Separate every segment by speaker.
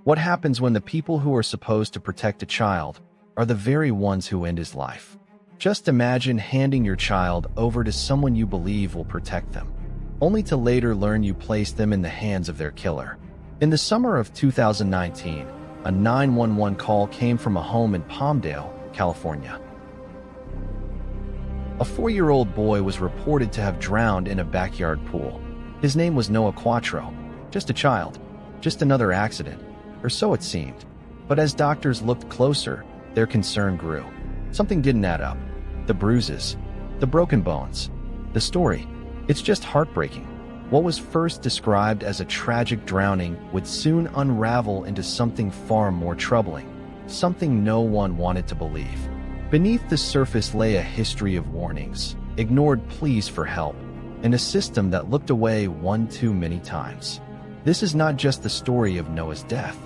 Speaker 1: What happens when the people who are supposed to protect a child are the very ones who end his life? Just imagine handing your child over to someone you believe will protect them, only to later learn you placed them in the hands of their killer. In the summer of 2019, a 911 call came from a home in Palmdale, California. A 4-year-old boy was reported to have drowned in a backyard pool. His name was Noah Quattro. Just a child, just another accident, or so it seemed. But as doctors looked closer, their concern grew. Something didn't add up. The bruises, the broken bones, the story. It's just heartbreaking. What was first described as a tragic drowning would soon unravel into something far more troubling, something no one wanted to believe. Beneath the surface lay a history of warnings, ignored pleas for help, and a system that looked away one too many times. This is not just the story of Noah's death.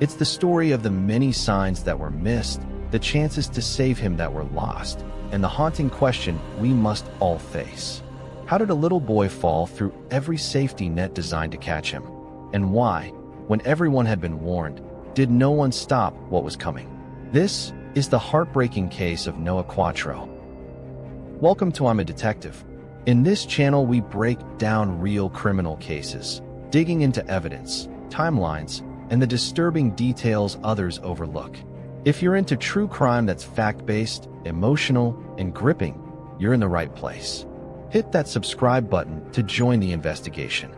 Speaker 1: It's the story of the many signs that were missed, the chances to save him that were lost, and the haunting question we must all face. How did a little boy fall through every safety net designed to catch him? And why, when everyone had been warned, did no one stop what was coming? This is the heartbreaking case of Noah Quattro. Welcome to I'm a Detective. In this channel, we break down real criminal cases, digging into evidence, timelines, and the disturbing details others overlook. If you're into true crime that's fact-based, emotional, and gripping, you're in the right place. Hit that subscribe button to join the investigation.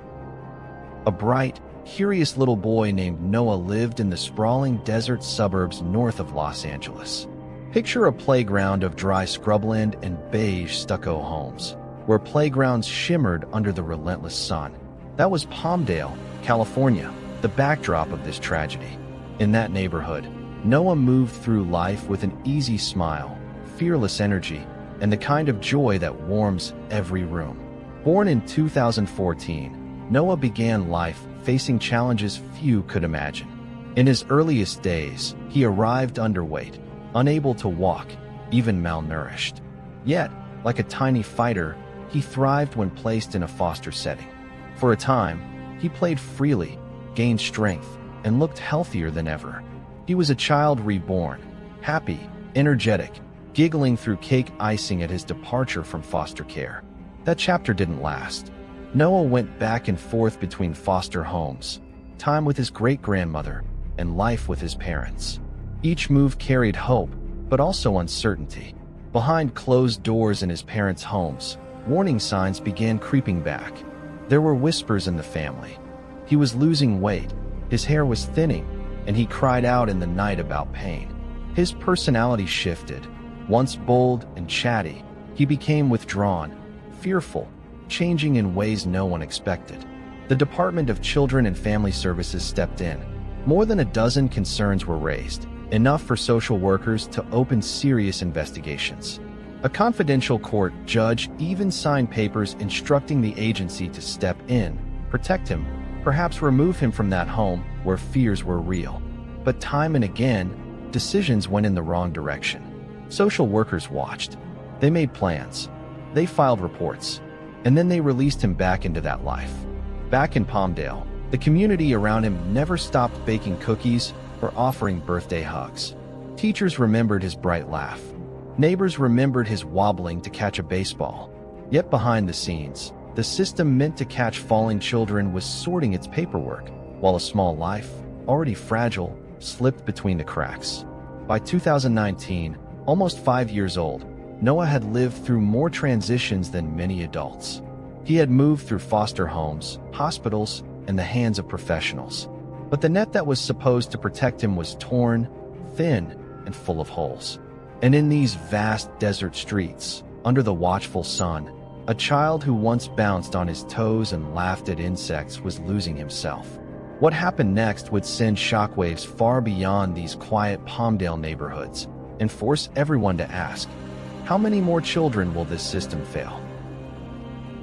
Speaker 1: A bright, curious little boy named Noah lived in the sprawling desert suburbs north of Los Angeles. Picture a playground of dry scrubland and beige stucco homes, where playgrounds shimmered under the relentless sun. That was Palmdale, California, the backdrop of this tragedy. In that neighborhood, Noah moved through life with an easy smile, fearless energy, and the kind of joy that warms every room. Born in 2014, Noah began life facing challenges few could imagine. In his earliest days, he arrived underweight, unable to walk, even malnourished. Yet, like a tiny fighter, he thrived when placed in a foster setting. For a time, he played freely, gained strength, and looked healthier than ever. He was a child reborn, happy, energetic, giggling through cake icing at his departure from foster care. That chapter didn't last. Noah went back and forth between foster homes, time with his great-grandmother, and life with his parents. Each move carried hope, but also uncertainty. Behind closed doors in his parents' homes, warning signs began creeping back. There were whispers in the family. He was losing weight, his hair was thinning, and he cried out in the night about pain. His personality shifted. Once bold and chatty, he became withdrawn, fearful, changing in ways no one expected. The Department of Children and Family Services stepped in. More than a dozen concerns were raised, enough for social workers to open serious investigations. A confidential court judge even signed papers instructing the agency to step in, protect him, perhaps remove him from that home where fears were real. But time and again, decisions went in the wrong direction. Social workers watched. They made plans. They filed reports. And then they released him back into that life. Back in Palmdale, the community around him never stopped baking cookies or offering birthday hugs. Teachers remembered his bright laugh. Neighbors remembered his wobbling to catch a baseball. Yet behind the scenes, the system meant to catch falling children was sorting its paperwork, while a small life, already fragile, slipped between the cracks. By 2019, almost 5 years old, Noah had lived through more transitions than many adults. He had moved through foster homes, hospitals, and the hands of professionals. But the net that was supposed to protect him was torn, thin, and full of holes. And in these vast desert streets, under the watchful sun, a child who once bounced on his toes and laughed at insects was losing himself. What happened next would send shockwaves far beyond these quiet Palmdale neighborhoods and force everyone to ask, how many more children will this system fail?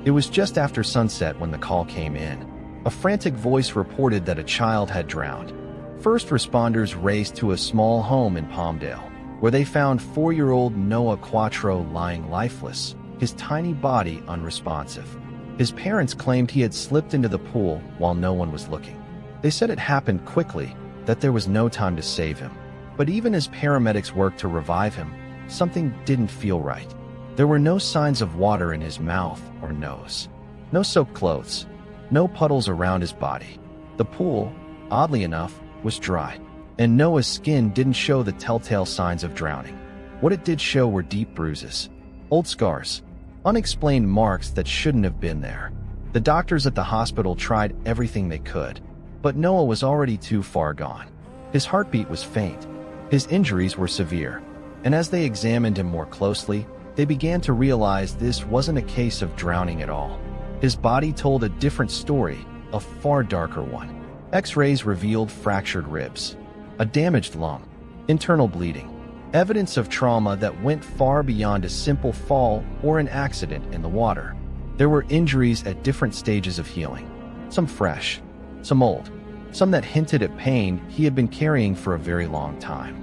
Speaker 1: It was just after sunset when the call came in. A frantic voice reported that a child had drowned. First responders raced to a small home in Palmdale, where they found 4-year-old Noah Quattro lying lifeless, his tiny body unresponsive. His parents claimed he had slipped into the pool while no one was looking. They said it happened quickly, that there was no time to save him. But even as paramedics worked to revive him, something didn't feel right. There were no signs of water in his mouth or nose. No soaked clothes. No puddles around his body. The pool, oddly enough, was dry, and Noah's skin didn't show the telltale signs of drowning. What it did show were deep bruises, old scars, unexplained marks that shouldn't have been there. The doctors at the hospital tried everything they could, but Noah was already too far gone. His heartbeat was faint. His injuries were severe, and as they examined him more closely, they began to realize this wasn't a case of drowning at all. His body told a different story, a far darker one. X-rays revealed fractured ribs, a damaged lung, internal bleeding, evidence of trauma that went far beyond a simple fall or an accident in the water. There were injuries at different stages of healing, some fresh, some old, some that hinted at pain he had been carrying for a very long time.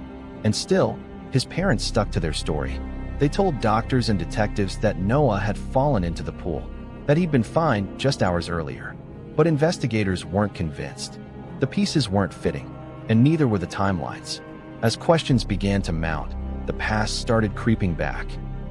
Speaker 1: And still, his parents stuck to their story. They told doctors and detectives that Noah had fallen into the pool, that he'd been fine just hours earlier. But investigators weren't convinced. The pieces weren't fitting, and neither were the timelines. As questions began to mount, the past started creeping back.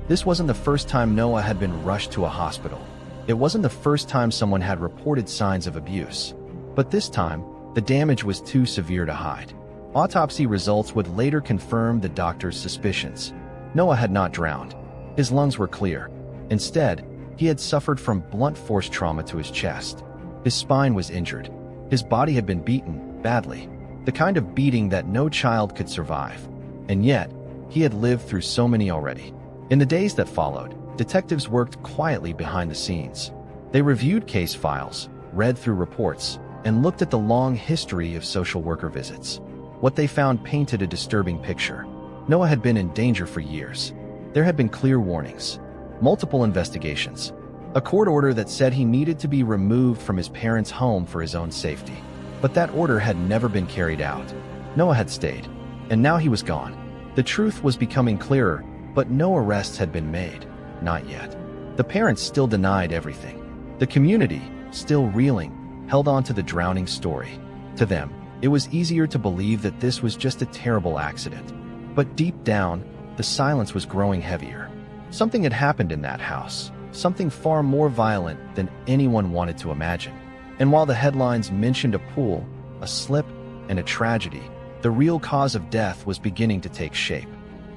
Speaker 1: This wasn't the first time Noah had been rushed to a hospital. It wasn't the first time someone had reported signs of abuse. But this time, the damage was too severe to hide. Autopsy results would later confirm the doctor's suspicions. Noah had not drowned. His lungs were clear. Instead, he had suffered from blunt force trauma to his chest. His spine was injured. His body had been beaten badly, the kind of beating that no child could survive. And yet, he had lived through so many already. In the days that followed, detectives worked quietly behind the scenes. They reviewed case files, read through reports, and looked at the long history of social worker visits. What they found painted a disturbing picture. Noah had been in danger for years. There had been clear warnings, multiple investigations, a court order that said he needed to be removed from his parents' home for his own safety. But that order had never been carried out. Noah had stayed, and now he was gone. The truth was becoming clearer, but no arrests had been made. Not yet. The parents still denied everything. The community, still reeling, held on to the drowning story. To them, it was easier to believe that this was just a terrible accident. But deep down, the silence was growing heavier. Something had happened in that house, something far more violent than anyone wanted to imagine. And while the headlines mentioned a pool, a slip, and a tragedy, the real cause of death was beginning to take shape.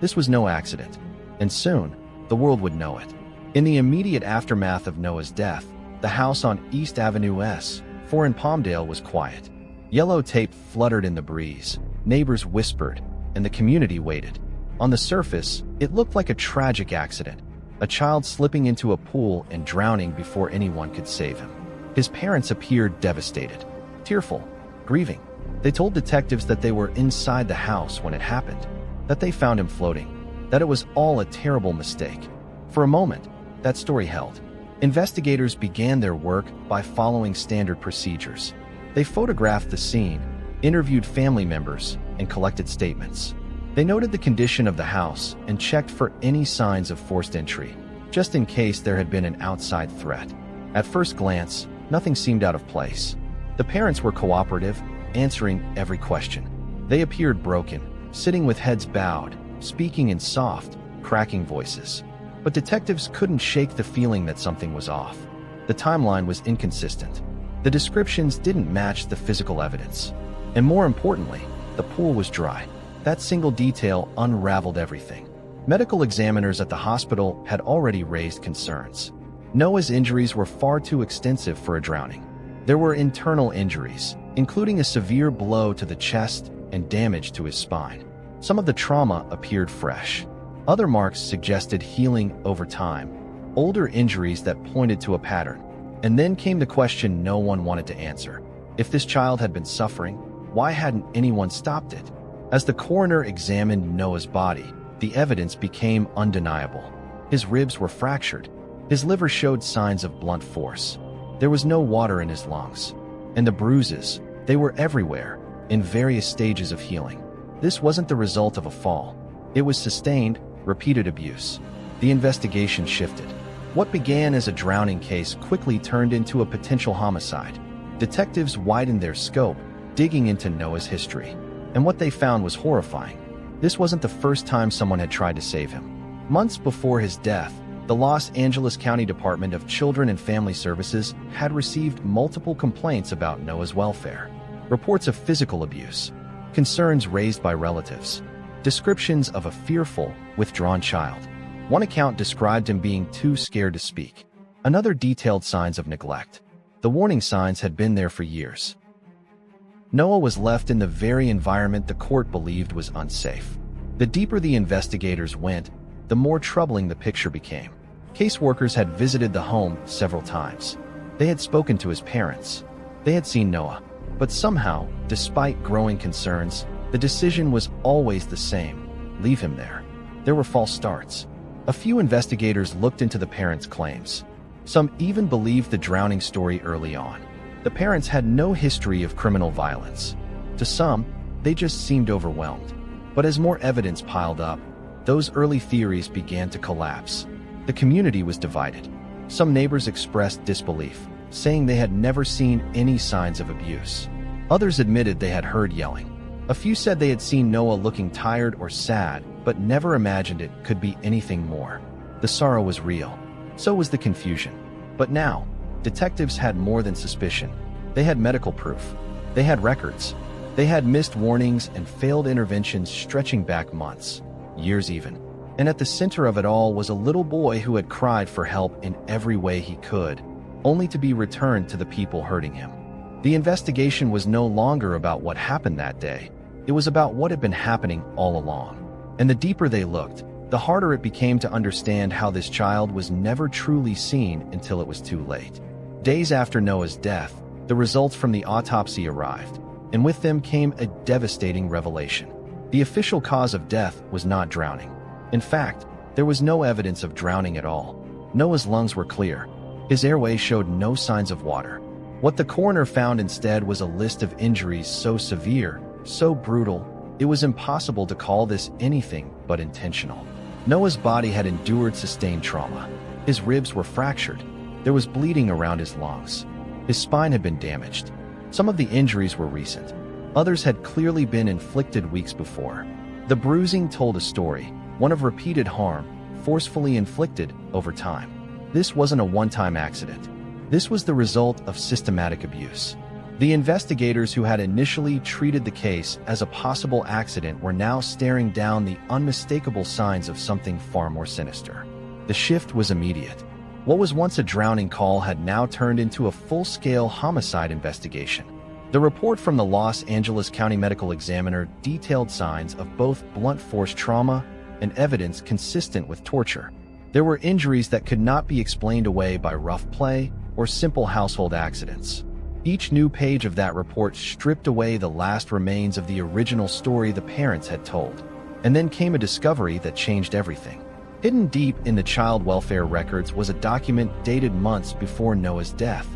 Speaker 1: This was no accident, and soon, the world would know it. In the immediate aftermath of Noah's death, the house on East Avenue S4 in Palmdale was quiet. Yellow tape fluttered in the breeze, neighbors whispered, and the community waited. On the surface, it looked like a tragic accident, a child slipping into a pool and drowning before anyone could save him. His parents appeared devastated, tearful, grieving. They told detectives that they were inside the house when it happened, that they found him floating, that it was all a terrible mistake. For a moment, that story held. Investigators began their work by following standard procedures. They photographed the scene, interviewed family members, and collected statements. They noted the condition of the house and checked for any signs of forced entry, just in case there had been an outside threat. At first glance, nothing seemed out of place. The parents were cooperative, answering every question. They appeared broken, sitting with heads bowed, speaking in soft, cracking voices. But detectives couldn't shake the feeling that something was off. The timeline was inconsistent. The descriptions didn't match the physical evidence. And more importantly, the pool was dry. That single detail unraveled everything. Medical examiners at the hospital had already raised concerns. Noah's injuries were far too extensive for a drowning. There were internal injuries, including a severe blow to the chest and damage to his spine. Some of the trauma appeared fresh. Other marks suggested healing over time, older injuries that pointed to a pattern. And then came the question no one wanted to answer. If this child had been suffering, why hadn't anyone stopped it? As the coroner examined Noah's body, the evidence became undeniable. His ribs were fractured. His liver showed signs of blunt force. There was no water in his lungs. And the bruises, they were everywhere, in various stages of healing. This wasn't the result of a fall. It was sustained, repeated abuse. The investigation shifted. What began as a drowning case quickly turned into a potential homicide. Detectives widened their scope, digging into Noah's history. And what they found was horrifying. This wasn't the first time someone had tried to save him. Months before his death, the Los Angeles County Department of Children and Family Services had received multiple complaints about Noah's welfare. Reports of physical abuse, concerns raised by relatives, descriptions of a fearful, withdrawn child. One account described him being too scared to speak. Another detailed signs of neglect. The warning signs had been there for years. Noah was left in the very environment the court believed was unsafe. The deeper the investigators went, the more troubling the picture became. Caseworkers had visited the home several times. They had spoken to his parents. They had seen Noah. But somehow, despite growing concerns, the decision was always the same: leave him there. There were false starts. A few investigators looked into the parents' claims. Some even believed the drowning story early on. The parents had no history of criminal violence. To some, they just seemed overwhelmed. But as more evidence piled up, those early theories began to collapse. The community was divided. Some neighbors expressed disbelief, saying they had never seen any signs of abuse. Others admitted they had heard yelling. A few said they had seen Noah looking tired or sad, but never imagined it could be anything more. The sorrow was real. So was the confusion. But now, detectives had more than suspicion. They had medical proof. They had records. They had missed warnings and failed interventions stretching back months, years even. And at the center of it all was a little boy who had cried for help in every way he could, only to be returned to the people hurting him. The investigation was no longer about what happened that day. It was about what had been happening all along. And the deeper they looked, the harder it became to understand how this child was never truly seen until it was too late. Days after Noah's death, the results from the autopsy arrived, and with them came a devastating revelation. The official cause of death was not drowning. In fact, there was no evidence of drowning at all. Noah's lungs were clear. His airway showed no signs of water. What the coroner found instead was a list of injuries so severe, so brutal, it was impossible to call this anything but intentional. Noah's body had endured sustained trauma. His ribs were fractured. There was bleeding around his lungs. His spine had been damaged. Some of the injuries were recent. Others had clearly been inflicted weeks before. The bruising told a story, one of repeated harm, forcefully inflicted over time. This wasn't a one-time accident. This was the result of systematic abuse. The investigators who had initially treated the case as a possible accident were now staring down the unmistakable signs of something far more sinister. The shift was immediate. What was once a drowning call had now turned into a full-scale homicide investigation. The report from the Los Angeles County Medical Examiner detailed signs of both blunt force trauma and evidence consistent with torture. There were injuries that could not be explained away by rough play or simple household accidents. Each new page of that report stripped away the last remains of the original story the parents had told. And then came a discovery that changed everything. Hidden deep in the child welfare records was a document dated months before Noah's death,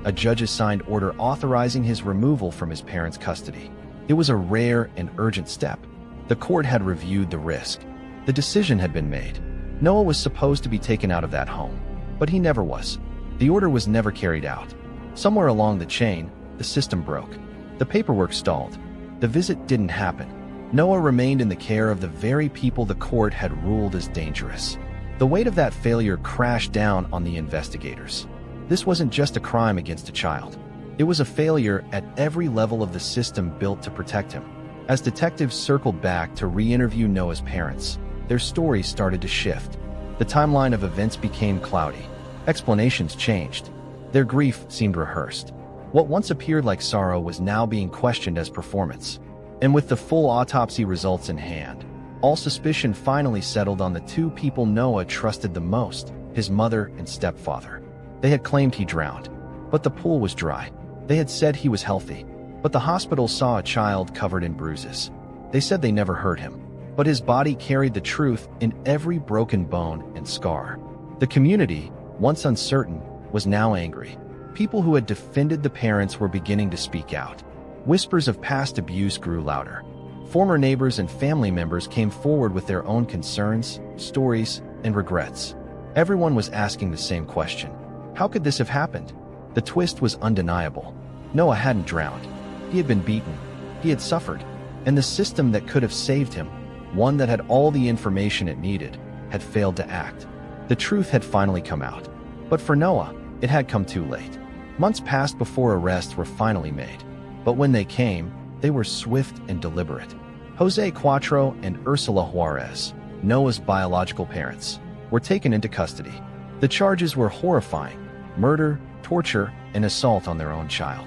Speaker 1: a judge's signed order authorizing his removal from his parents' custody. It was a rare and urgent step. The court had reviewed the risk. The decision had been made. Noah was supposed to be taken out of that home, but he never was. The order was never carried out. Somewhere along the chain, the system broke. The paperwork stalled. The visit didn't happen. Noah remained in the care of the very people the court had ruled as dangerous. The weight of that failure crashed down on the investigators. This wasn't just a crime against a child. It was a failure at every level of the system built to protect him. As detectives circled back to re-interview Noah's parents, their stories started to shift. The timeline of events became cloudy. Explanations changed. Their grief seemed rehearsed. What once appeared like sorrow was now being questioned as performance. And with the full autopsy results in hand, all suspicion finally settled on the two people Noah trusted the most, his mother and stepfather. They had claimed he drowned, but the pool was dry. They had said he was healthy, but the hospital saw a child covered in bruises. They said they never hurt him, but his body carried the truth in every broken bone and scar. The community, once uncertain, was now angry. People who had defended the parents were beginning to speak out. Whispers of past abuse grew louder. Former neighbors and family members came forward with their own concerns, stories, and regrets. Everyone was asking the same question. How could this have happened? The twist was undeniable. Noah hadn't drowned. He had been beaten. He had suffered. And the system that could have saved him, one that had all the information it needed, had failed to act. The truth had finally come out. But for Noah, it had come too late. Months passed before arrests were finally made. But when they came, they were swift and deliberate. Jose Cuatro and Ursula Juarez, Noah's biological parents, were taken into custody. The charges were horrifying: murder, torture, and assault on their own child.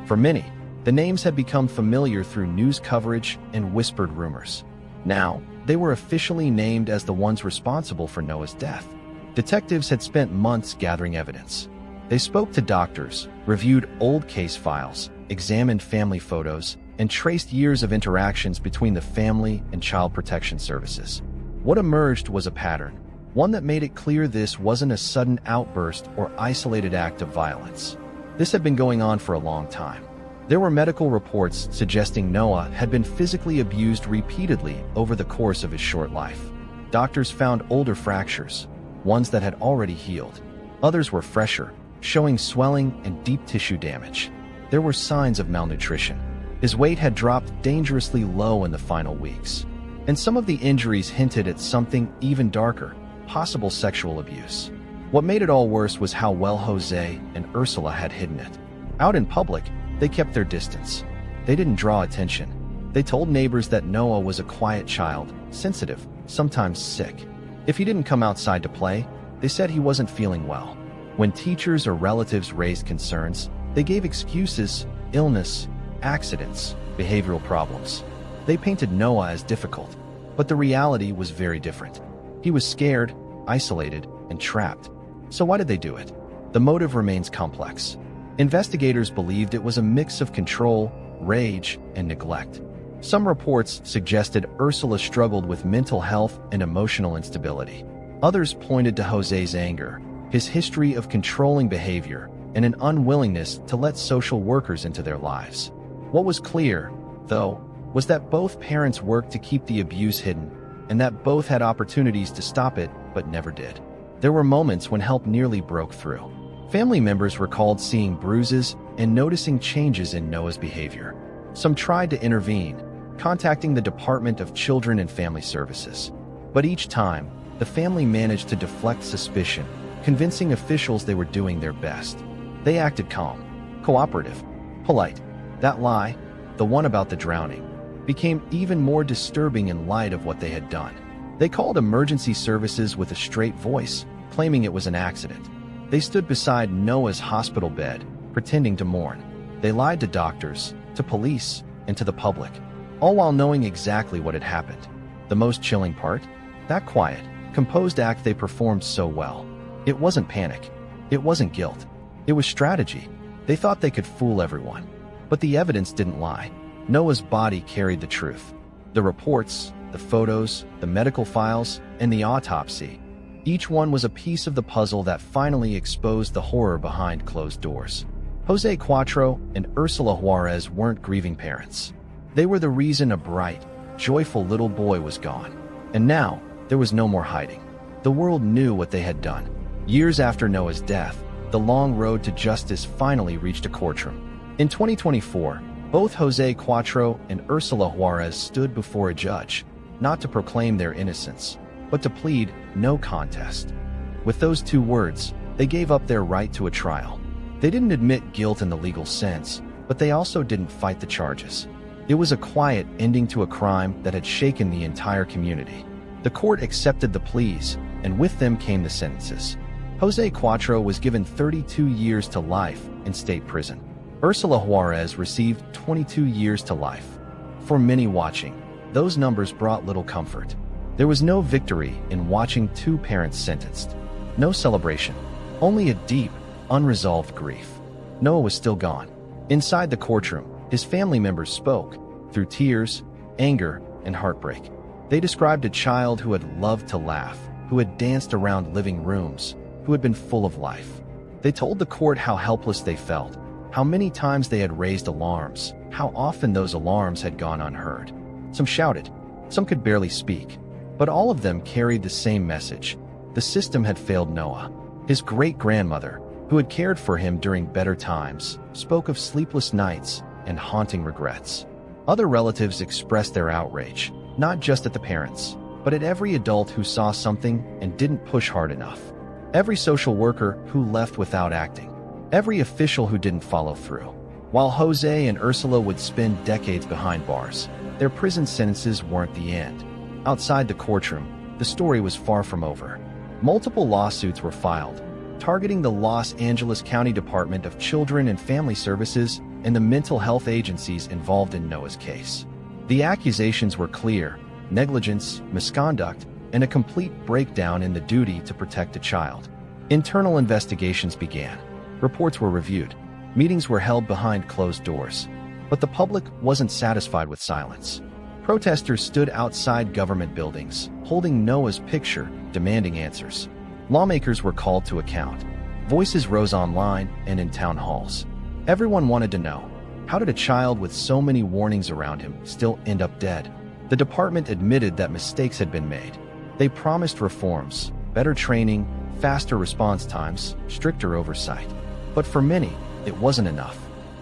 Speaker 1: For many, the names had become familiar through news coverage and whispered rumors. Now, they were officially named as the ones responsible for Noah's death. Detectives had spent months gathering evidence. They spoke to doctors, reviewed old case files, examined family photos, and traced years of interactions between the family and child protection services. What emerged was a pattern, one that made it clear this wasn't a sudden outburst or isolated act of violence. This had been going on for a long time. There were medical reports suggesting Noah had been physically abused repeatedly over the course of his short life. Doctors found older fractures, ones that had already healed. Others were fresher, showing swelling and deep tissue damage. There were signs of malnutrition. His weight had dropped dangerously low in the final weeks. And some of the injuries hinted at something even darker: possible sexual abuse. What made it all worse was how well Jose and Ursula had hidden it. Out in public, they kept their distance. They didn't draw attention. They told neighbors that Noah was a quiet child, sensitive, sometimes sick. If he didn't come outside to play, they said he wasn't feeling well. When teachers or relatives raised concerns, they gave excuses: illness, accidents, behavioral problems. They painted Noah as difficult, but the reality was very different. He was scared, isolated, and trapped. So why did they do it? The motive remains complex. Investigators believed it was a mix of control, rage, and neglect. Some reports suggested Ursula struggled with mental health and emotional instability. Others pointed to Jose's anger, his history of controlling behavior, and an unwillingness to let social workers into their lives. What was clear, though, was that both parents worked to keep the abuse hidden, and that both had opportunities to stop it but never did. There were moments when help nearly broke through. Family members recalled seeing bruises and noticing changes in Noah's behavior. Some tried to intervene, contacting the Department of Children and Family Services. But each time, the family managed to deflect suspicion, convincing officials they were doing their best. They acted calm, cooperative, polite. That lie, the one about the drowning, became even more disturbing in light of what they had done. They called emergency services with a straight voice, claiming it was an accident. They stood beside Noah's hospital bed, pretending to mourn. They lied to doctors, to police, and to the public, all while knowing exactly what had happened. The most chilling part? That quiet, composed act they performed so well. It wasn't panic. It wasn't guilt. It was strategy. They thought they could fool everyone. But the evidence didn't lie. Noah's body carried the truth. The reports, the photos, the medical files, and the autopsy. Each one was a piece of the puzzle that finally exposed the horror behind closed doors. Jose Cuatro and Ursula Juarez weren't grieving parents. They were the reason a bright, joyful little boy was gone. And now, there was no more hiding. The world knew what they had done. Years after Noah's death, the long road to justice finally reached a courtroom. In 2024, both Jose Cuatro and Ursula Juarez stood before a judge, not to proclaim their innocence, but to plead no contest. With those two words, they gave up their right to a trial. They didn't admit guilt in the legal sense, but they also didn't fight the charges. It was a quiet ending to a crime that had shaken the entire community. The court accepted the pleas, and with them came the sentences. Jose Cuatro was given 32 years to life in state prison. Ursula Juarez received 22 years to life. For many watching, those numbers brought little comfort. There was no victory in watching two parents sentenced. No celebration. Only a deep, unresolved grief. Noah was still gone. Inside the courtroom, his family members spoke, through tears, anger, and heartbreak. They described a child who had loved to laugh, who had danced around living rooms, who had been full of life. They told the court how helpless they felt, how many times they had raised alarms, how often those alarms had gone unheard. Some shouted, some could barely speak, but all of them carried the same message. The system had failed Noah. His great-grandmother, who had cared for him during better times, spoke of sleepless nights and haunting regrets. Other relatives expressed their outrage, not just at the parents, but at every adult who saw something and didn't push hard enough. Every social worker who left without acting. Every official who didn't follow through. While Jose and Ursula would spend decades behind bars, their prison sentences weren't the end. Outside the courtroom, the story was far from over. Multiple lawsuits were filed, targeting the Los Angeles County Department of Children and Family Services and the mental health agencies involved in Noah's case. The accusations were clear: negligence, misconduct, and a complete breakdown in the duty to protect a child. Internal investigations began. Reports were reviewed. Meetings were held behind closed doors. But the public wasn't satisfied with silence. Protesters stood outside government buildings, holding Noah's picture, demanding answers. Lawmakers were called to account. Voices rose online and in town halls. Everyone wanted to know, how did a child with so many warnings around him still end up dead? The department admitted that mistakes had been made. They promised reforms, better training, faster response times, stricter oversight. But for many, it wasn't enough.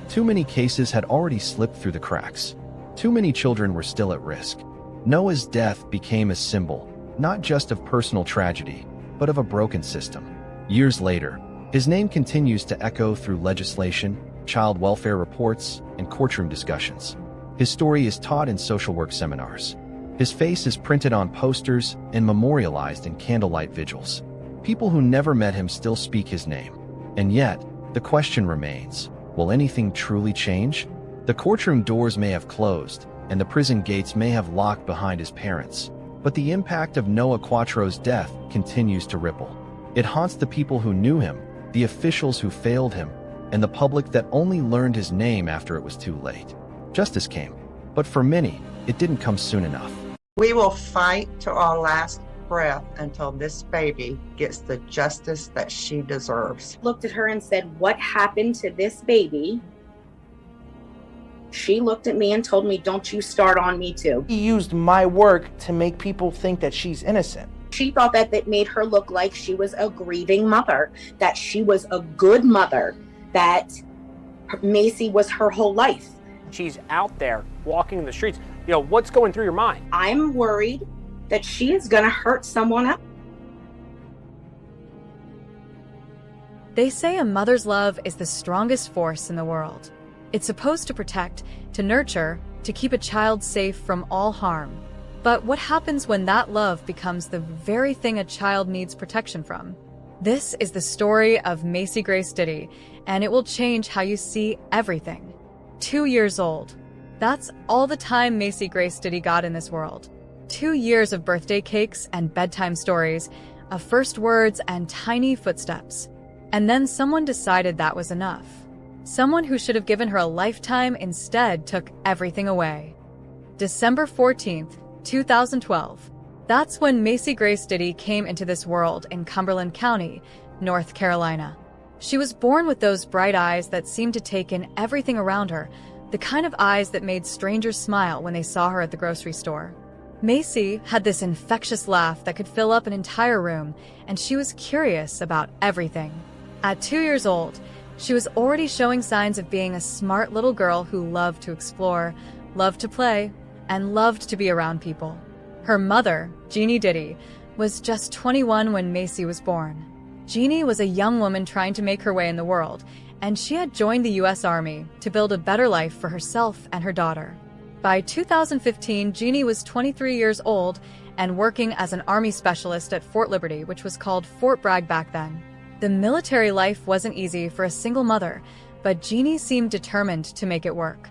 Speaker 1: Too many cases had already slipped through the cracks. Too many children were still at risk. Noah's death became a symbol, not just of personal tragedy, but of a broken system. Years later, his name continues to echo through legislation, child welfare reports, and courtroom discussions. His story is taught in social work seminars. His face is printed on posters and memorialized in candlelight vigils. People who never met him still speak his name. And yet, the question remains, will anything truly change? The courtroom doors may have closed, and the prison gates may have locked behind his parents, but the impact of Noah Quattro's death continues to ripple. It haunts the people who knew him, the officials who failed him, and the public that only learned his name after it was too late. Justice came, but for many, it didn't come soon enough.
Speaker 2: We will fight to our last breath until this baby gets the justice that she deserves.
Speaker 3: Looked at her and said, "What happened to this baby?" She looked at me and told me, "Don't you start on me too."
Speaker 4: He used my work to make people think that she's innocent.
Speaker 3: She thought that that made her look like she was a grieving mother, that she was a good mother, that Macy was her whole life.
Speaker 5: She's out there walking the streets. What's going through your mind?
Speaker 3: I'm worried that she is going to hurt someone else.
Speaker 6: They say a mother's love is the strongest force in the world. It's supposed to protect, to nurture, to keep a child safe from all harm. But what happens when that love becomes the very thing a child needs protection from? This is the story of Macy Grace Diddy, and it will change how you see everything. 2 years old. That's all the time Macy Grace Diddy got in this world. 2 years of birthday cakes and bedtime stories, of first words and tiny footsteps. And then someone decided that was enough. Someone who should have given her a lifetime instead took everything away. December 14th, 2012. That's when Macy Grace Diddy came into this world in Cumberland County, North Carolina. She was born with those bright eyes that seemed to take in everything around her, the kind of eyes that made strangers smile when they saw her at the grocery store. Macy had this infectious laugh that could fill up an entire room, and she was curious about everything. At 2 years old, she was already showing signs of being a smart little girl who loved to explore, loved to play, and loved to be around people. Her mother, Jeannie Diddy, was just 21 when Macy was born. Jeannie was a young woman trying to make her way in the world, and she had joined the U.S. Army to build a better life for herself and her daughter. By 2015, Jeannie was 23 years old and working as an Army specialist at Fort Liberty, which was called Fort Bragg back then. The military life wasn't easy for a single mother, but Jeannie seemed determined to make it work.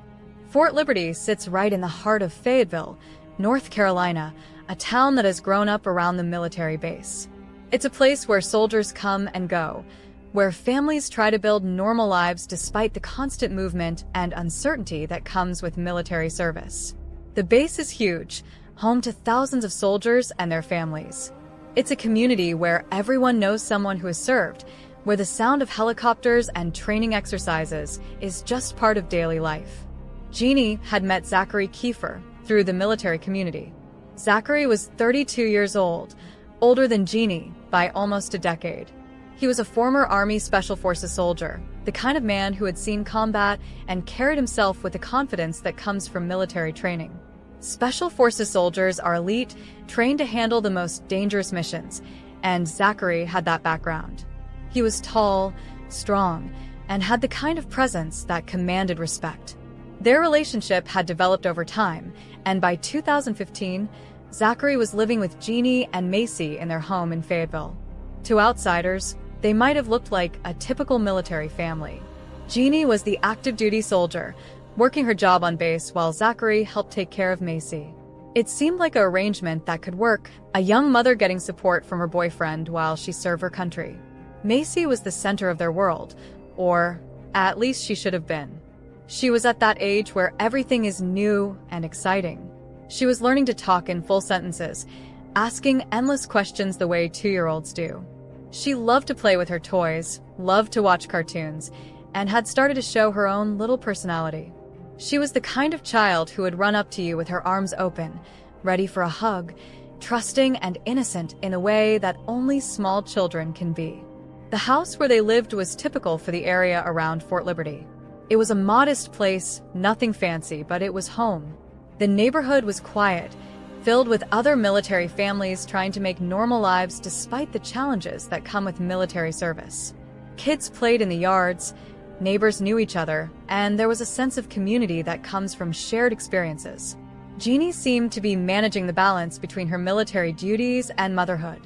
Speaker 6: Fort Liberty sits right in the heart of Fayetteville, North Carolina, a town that has grown up around the military base. It's a place where soldiers come and go, where families try to build normal lives despite the constant movement and uncertainty that comes with military service. The base is huge, home to thousands of soldiers and their families. It's a community where everyone knows someone who has served, where the sound of helicopters and training exercises is just part of daily life. Jeannie had met Zachary Kiefer through the military community. Zachary was 32 years old, older than Jeannie by almost a decade. He was a former Army Special Forces soldier, the kind of man who had seen combat and carried himself with the confidence that comes from military training. Special Forces soldiers are elite, trained to handle the most dangerous missions, and Zachary had that background. He was tall, strong, and had the kind of presence that commanded respect. Their relationship had developed over time, and by 2015, Zachary was living with Jeannie and Macy in their home in Fayetteville. To outsiders, they might have looked like a typical military family. Jeannie was the active-duty soldier, working her job on base while Zachary helped take care of Macy. It seemed like an arrangement that could work, a young mother getting support from her boyfriend while she served her country. Macy was the center of their world, or at least she should have been. She was at that age where everything is new and exciting. She was learning to talk in full sentences, asking endless questions the way 2-year-olds do. She loved to play with her toys, loved to watch cartoons, and had started to show her own little personality. She was the kind of child who would run up to you with her arms open, ready for a hug, trusting and innocent in a way that only small children can be. The house where they lived was typical for the area around Fort Liberty. It was a modest place, nothing fancy, but it was home. The neighborhood was quiet, filled with other military families trying to make normal lives despite the challenges that come with military service. Kids played in the yards, neighbors knew each other, and there was a sense of community that comes from shared experiences. Jeannie seemed to be managing the balance between her military duties and motherhood.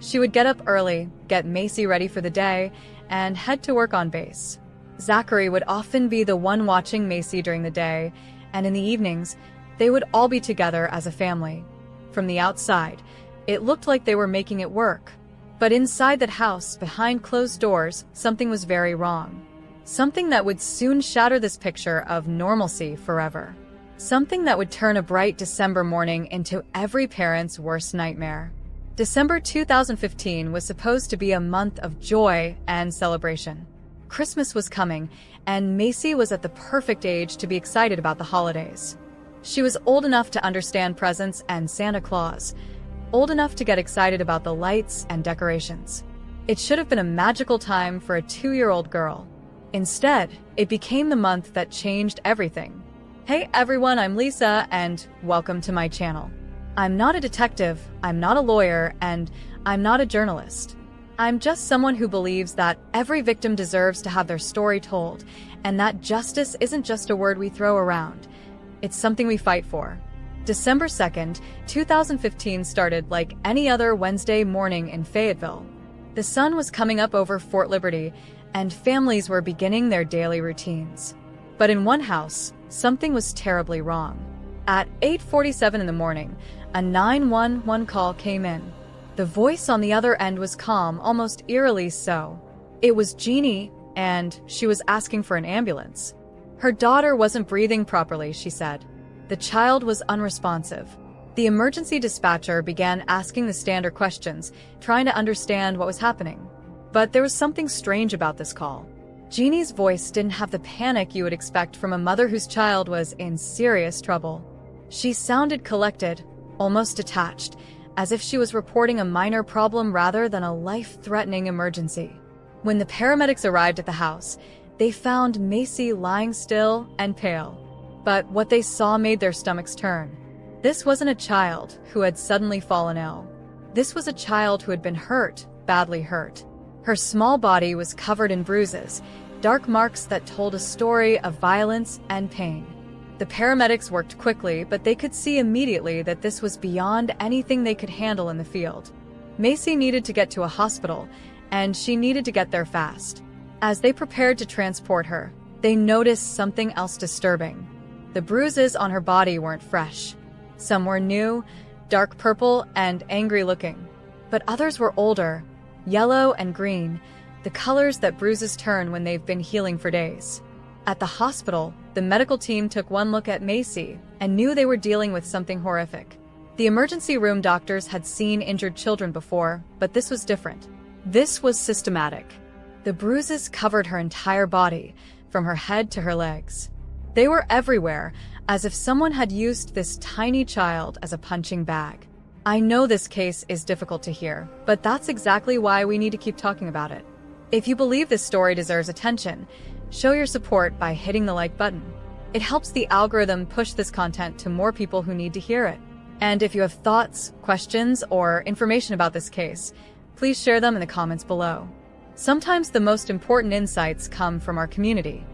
Speaker 6: She would get up early, get Macy ready for the day, and head to work on base. Zachary would often be the one watching Macy during the day, and in the evenings, they would all be together as a family. From the outside, it looked like they were making it work. But inside that house, behind closed doors, something was very wrong. Something that would soon shatter this picture of normalcy forever. Something that would turn a bright December morning into every parent's worst nightmare. December 2015 was supposed to be a month of joy and celebration. Christmas was coming, and Macy was at the perfect age to be excited about the holidays. She was old enough to understand presents and Santa Claus, old enough to get excited about the lights and decorations. It should have been a magical time for a 2-year-old girl. Instead, it became the month that changed everything. Hey everyone, I'm Lisa, and welcome to my channel. I'm not a detective, I'm not a lawyer, and I'm not a journalist. I'm just someone who believes that every victim deserves to have their story told, and that justice isn't just a word we throw around. It's something we fight for. December 2nd, 2015 started like any other Wednesday morning in Fayetteville. The sun was coming up over Fort Liberty, and families were beginning their daily routines. But in one house, something was terribly wrong. At 8:47 in the morning, a 911 call came in. The voice on the other end was calm, almost eerily so. It was Jeannie, and she was asking for an ambulance. Her daughter wasn't breathing properly, she said. The child was unresponsive. The emergency dispatcher began asking the standard questions, trying to understand what was happening. But there was something strange about this call. Jeannie's voice didn't have the panic you would expect from a mother whose child was in serious trouble. She sounded collected, almost detached, as if she was reporting a minor problem rather than a life-threatening emergency. When the paramedics arrived at the house, they found Macy lying still and pale. But what they saw made their stomachs turn. This wasn't a child who had suddenly fallen ill. This was a child who had been hurt, badly hurt. Her small body was covered in bruises, dark marks that told a story of violence and pain. The paramedics worked quickly, but they could see immediately that this was beyond anything they could handle in the field. Macy needed to get to a hospital, and she needed to get there fast. As they prepared to transport her, they noticed something else disturbing. The bruises on her body weren't fresh. Some were new, dark purple, and angry looking. But others were older, yellow and green, the colors that bruises turn when they've been healing for days. At the hospital, the medical team took one look at Macy and knew they were dealing with something horrific. The emergency room doctors had seen injured children before, but this was different. This was systematic. The bruises covered her entire body, from her head to her legs. They were everywhere, as if someone had used this tiny child as a punching bag. I know this case is difficult to hear, but that's exactly why we need to keep talking about it. If you believe this story deserves attention, show your support by hitting the like button. It helps the algorithm push this content to more people who need to hear it. And if you have thoughts, questions, or information about this case, please share them in the comments below. Sometimes the most important insights come from our community.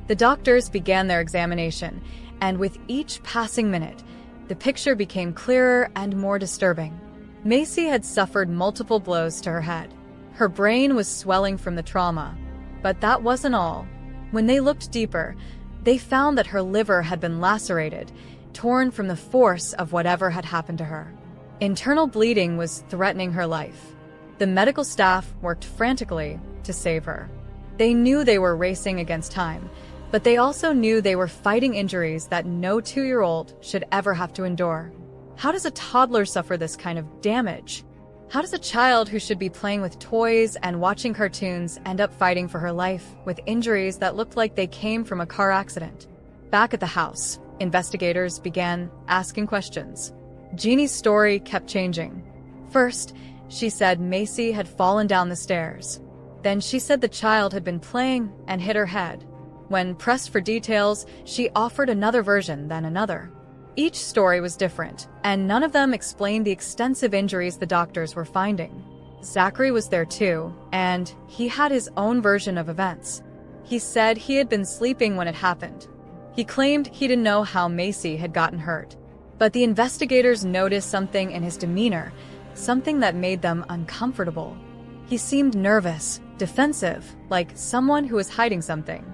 Speaker 6: The doctors began their examination, and with each passing minute, the picture became clearer and more disturbing. Macy had suffered multiple blows to her head. Her brain was swelling from the trauma. But that wasn't all. When they looked deeper, they found that her liver had been lacerated, torn from the force of whatever had happened to her. Internal bleeding was threatening her life. The medical staff worked frantically to save her. They knew they were racing against time, but they also knew they were fighting injuries that no 2-year-old should ever have to endure. How does a toddler suffer this kind of damage? How does a child who should be playing with toys and watching cartoons end up fighting for her life with injuries that looked like they came from a car accident? Back at the house, investigators began asking questions. Jeannie's story kept changing. First, she said Macy had fallen down the stairs. Then she said the child had been playing and hit her head. When pressed for details, she offered another version, then another. Each story was different, and none of them explained the extensive injuries the doctors were finding. Zachary was there too, and he had his own version of events. He said he had been sleeping when it happened. He claimed he didn't know how Macy had gotten hurt. But the investigators noticed something in his demeanor, something that made them uncomfortable. He seemed nervous, defensive, like someone who was hiding something.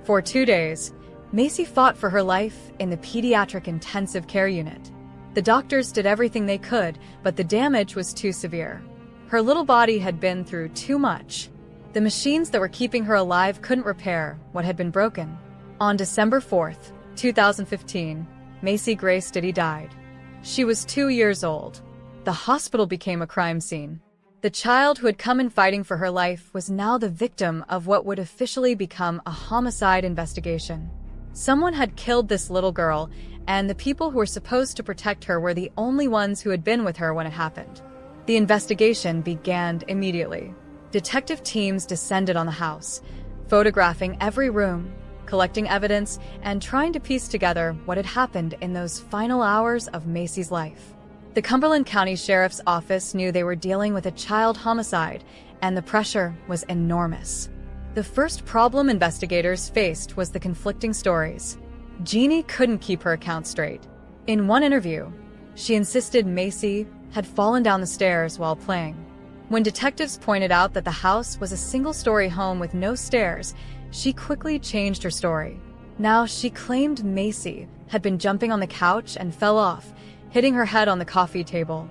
Speaker 6: For 2 days, Macy fought for her life in the pediatric intensive care unit. The doctors did everything they could, but the damage was too severe. Her little body had been through too much. The machines that were keeping her alive couldn't repair what had been broken. On December 4th, 2015, Macy Grace Stiddy died. She was 2 years old. The hospital became a crime scene. The child who had come in fighting for her life was now the victim of what would officially become a homicide investigation. Someone had killed this little girl, and the people who were supposed to protect her were the only ones who had been with her when it happened. The investigation began immediately. Detective teams descended on the house, photographing every room, collecting evidence, and trying to piece together what had happened in those final hours of Macy's life. The Cumberland County Sheriff's Office knew they were dealing with a child homicide, and the pressure was enormous. The first problem investigators faced was the conflicting stories. Jeannie couldn't keep her account straight. In one interview, she insisted Macy had fallen down the stairs while playing. When detectives pointed out that the house was a single-story home with no stairs, she quickly changed her story. Now she claimed Macy had been jumping on the couch and fell off, hitting her head on the coffee table.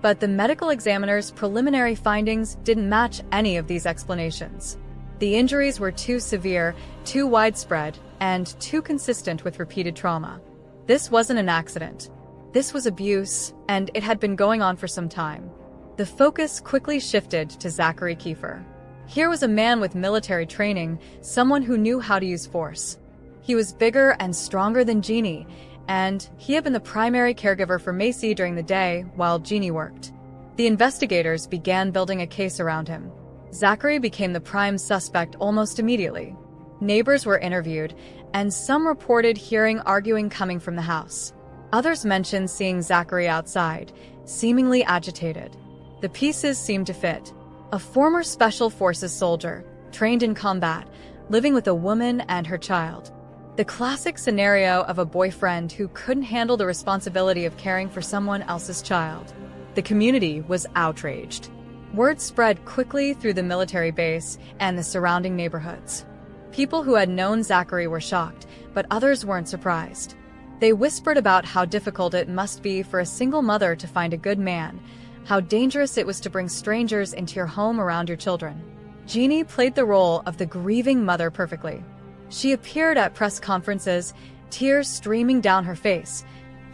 Speaker 6: But the medical examiner's preliminary findings didn't match any of these explanations. The injuries were too severe, too widespread, and too consistent with repeated trauma. This wasn't an accident. This was abuse, and it had been going on for some time. The focus quickly shifted to Zachary Kiefer. Here was a man with military training, someone who knew how to use force. He was bigger and stronger than Jeannie, and he had been the primary caregiver for Macy during the day while Jeannie worked. The investigators began building a case around him. Zachary became the prime suspect almost immediately. Neighbors were interviewed, and some reported hearing arguing coming from the house. Others mentioned seeing Zachary outside, seemingly agitated. The pieces seemed to fit. A former Special Forces soldier, trained in combat, living with a woman and her child. The classic scenario of a boyfriend who couldn't handle the responsibility of caring for someone else's child. The community was outraged. Word spread quickly through the military base and the surrounding neighborhoods. People who had known Zachary were shocked, but others weren't surprised. They whispered about how difficult it must be for a single mother to find a good man, how dangerous it was to bring strangers into your home around your children. Jeannie played the role of the grieving mother perfectly. She appeared at press conferences, tears streaming down her face,